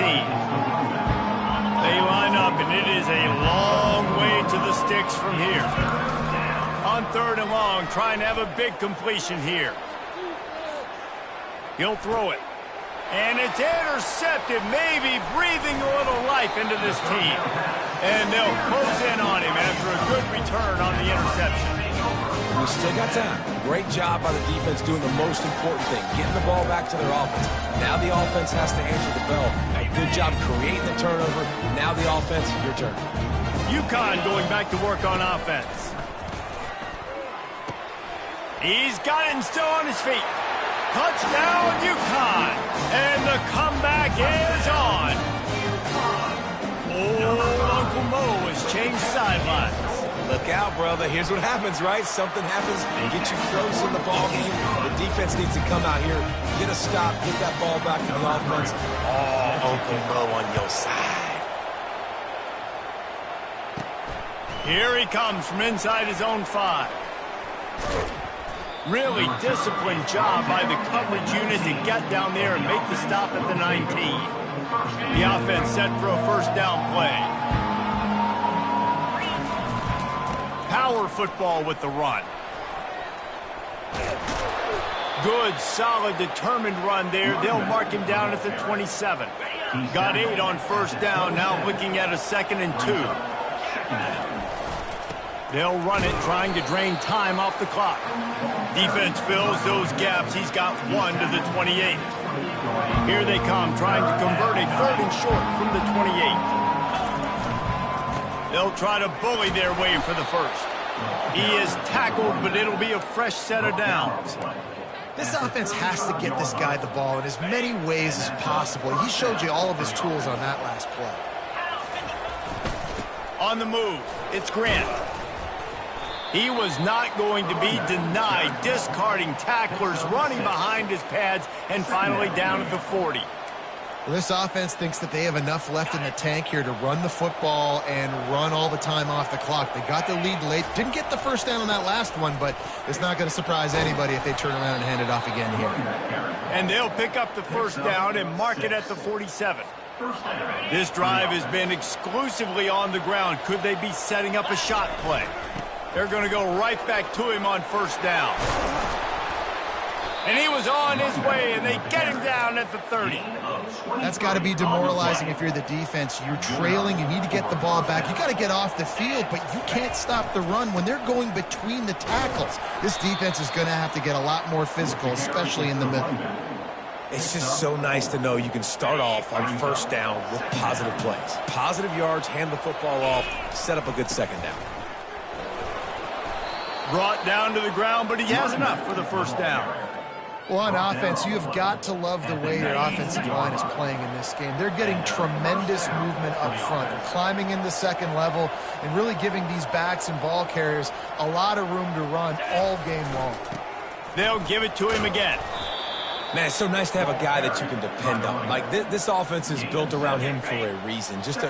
They line up, and it is a long way to the sticks from here. On 3rd and long, trying to have a big completion here. He'll throw it. And it's intercepted, maybe breathing a little life into this team. And they'll close in on him after a good return on the interception. We still got time. Great job by the defense doing the most important thing, getting the ball back to their offense. Now the offense has to answer the bell. A good job creating the turnover. Now the offense, your turn. UConn going back to work on offense. He's got it and still on his feet. Touchdown, UConn. And the comeback is on. Old Uncle Mo has changed sidelines. Look out, brother. Here's what happens, right? Something happens, get you close in the ball game. The defense needs to come out here, get a stop, get that ball back to the offense. Oh, Uncle Mo on your side. Here he comes from inside his own 5. Really disciplined job by the coverage unit to get down there and make the stop at the 19. The offense set for a first down play. Power football with the run. Good, solid, determined run there. They'll mark him down at the 27. Got 8 on first down, now looking at a 2nd and 2. They'll run it, trying to drain time off the clock. Defense fills those gaps. He's got 1 to the 28. Here they come, trying to convert a 3rd and short from the 28. They'll try to bully their way for the first. He is tackled, but it'll be a fresh set of downs. This offense has to get this guy the ball in as many ways as possible. He showed you all of his tools on that last play. On the move, it's Grant. He was not going to be denied, discarding tacklers, running behind his pads, and finally down at the 40. Well, this offense thinks that they have enough left in the tank here to run the football and run all the time off the clock. They got the lead late. Didn't get the first down on that last one, but it's not going to surprise anybody if they turn around and hand it off again here. And they'll pick up the first down and mark it at the 47. This drive has been exclusively on the ground. Could they be setting up a shot play? They're going to go right back to him on first down. And he was on his way, and they get him down at the 30. That's got to be demoralizing if you're the defense. You're trailing. You need to get the ball back. You got to get off the field, but you can't stop the run when they're going between the tackles. This defense is going to have to get a lot more physical, especially in the middle. It's just so nice to know you can start off on first down with positive plays. Positive yards, hand the football off, set up a good second down. Brought down to the ground, but he has enough for the first down. Well, on offense, you have got to love the way your offensive line is playing in this game. They're getting tremendous movement up front. They're climbing in the second level and really giving these backs and ball carriers a lot of room to run all game long. They'll give it to him again. Man, it's so nice to have a guy that you can depend on. Like, this offense is built around him for a reason. Just a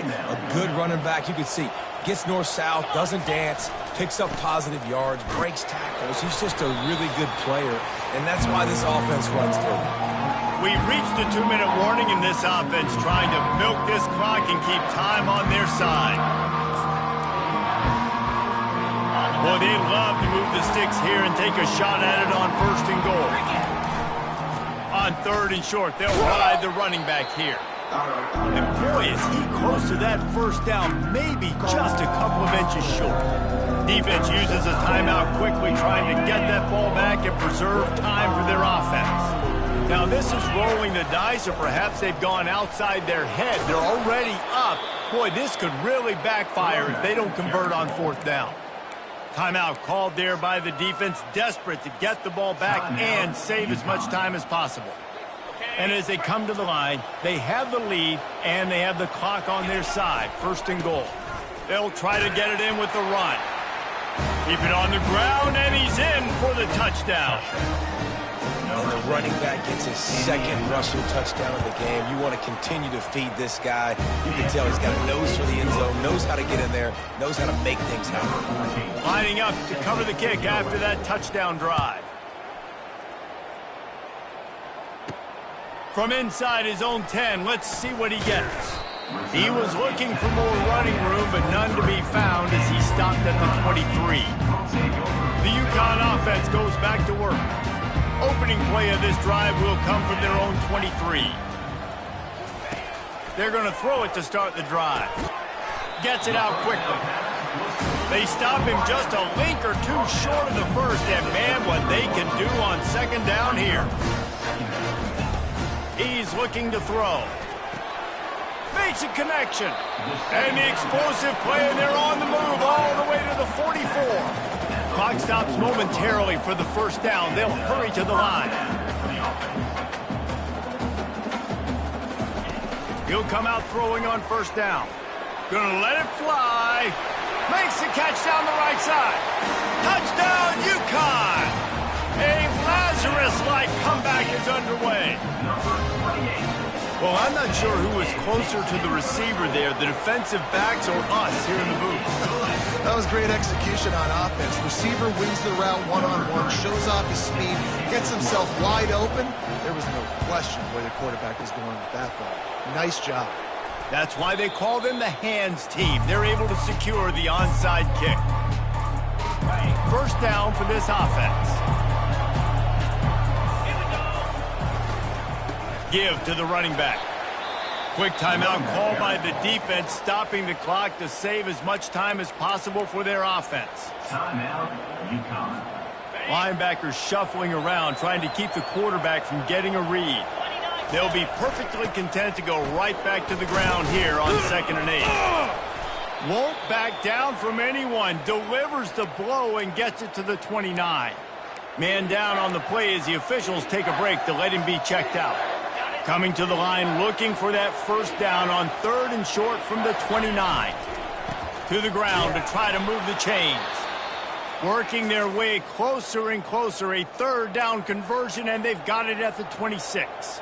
good running back. You can see, gets north-south, doesn't dance, picks up positive yards, breaks tackles. He's just a really good player, and that's why this offense runs through. We've reached the 2-minute warning in this offense, trying to milk this clock and keep time on their side. Boy, they'd love to move the sticks here and take a shot at it on 1st and goal. On 3rd and short, they'll ride the running back here. And boy, is he close to that 1st down, maybe just a couple of inches short. Defense uses a timeout quickly, trying to get that ball back and preserve time for their offense. Now, this is rolling the dice, or perhaps they've gone outside their head. They're already up. Boy, this could really backfire if they don't convert on 4th down. Timeout called there by the defense, desperate to get the ball back and save as much time as possible. And as they come to the line, they have the lead and they have the clock on their side. 1st and goal. They'll try to get it in with the run. Keep it on the ground, and he's in for the touchdown. And the running back gets his 2nd rushing touchdown of the game. You want to continue to feed this guy. You can tell he's got a nose for the end zone, knows how to get in there, knows how to make things happen. Lining up to cover the kick after that touchdown drive. From inside his own 10, let's see what he gets. He was looking for more running room, but none to be found as he stopped at the 23. The UConn offense goes back to work. Opening play of this drive will come from their own 23. They're going to throw it to start the drive. Gets it out quickly. They stop him just a link or two short of the 1st, and man, what they can do on 2nd down here. He's looking to throw. Makes a connection. And the explosive play, and they're on the move all the way to the 44. Clock stops momentarily for the 1st down. They'll hurry to the line. He'll come out throwing on 1st down. Gonna let it fly. Makes the catch down the right side. Touchdown, UConn! A Lazarus-like comeback is underway. Well, I'm not sure who was closer to the receiver there, the defensive backs or us here in the booth. That was great execution on offense. Receiver wins the route one-on-one, shows off his speed, gets himself wide open. There was no question where the quarterback was going with that ball. Nice job. That's why they call them the hands team. They're able to secure the onside kick. 1st down for this offense. Give to the running back. Quick timeout called by the defense, stopping the clock to save as much time as possible for their offense. Timeout, UConn. Linebackers shuffling around, trying to keep the quarterback from getting a read. They'll be perfectly content to go right back to the ground here on 2nd and 8. Won't back down from anyone. Delivers the blow and gets it to the 29. Man down on the play as the officials take a break to let him be checked out. Coming to the line, looking for that 1st down on 3rd and short from the 29. To the ground to try to move the chains. Working their way closer and closer. A 3rd down conversion, and they've got it at the 26.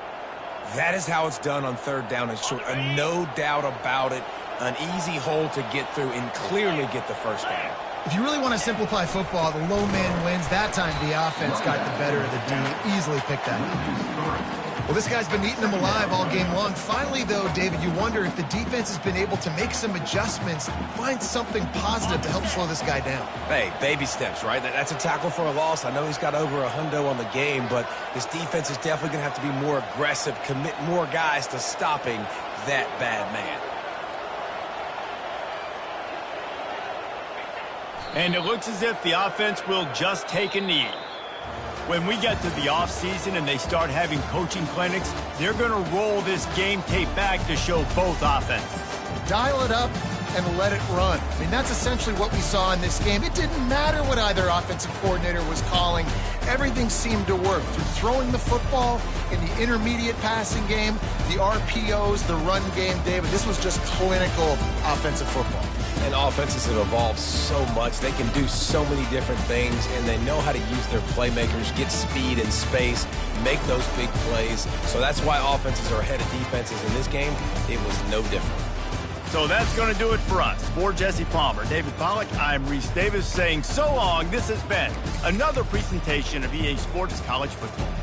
That is how it's done on 3rd down and short. No doubt about it. An easy hole to get through and clearly get the 1st down. If you really want to simplify football, the low man wins. That time the offense got the better of the D. Easily picked that up. Well, this guy's been eating them alive all game long. Finally, though, David, you wonder if the defense has been able to make some adjustments, find something positive to help slow this guy down. Hey, baby steps, right? That's a tackle for a loss. I know he's got over a hundo on the game, but his defense is definitely going to have to be more aggressive, commit more guys to stopping that bad man. And it looks as if the offense will just take a knee. When we get to the offseason and they start having coaching clinics, they're going to roll this game tape back to show both offenses. Dial it up and let it run. I mean, that's essentially what we saw in this game. It didn't matter what either offensive coordinator was calling. Everything seemed to work through throwing the football in the intermediate passing game, the RPOs, the run game, David. This was just clinical offensive football. And offenses have evolved so much. They can do so many different things, and they know how to use their playmakers, get speed and space, make those big plays. So that's why offenses are ahead of defenses in this game. It was no different. So that's going to do it for us. For Jesse Palmer, David Pollack, I'm Reese Davis saying so long. This has been another presentation of EA Sports College Football.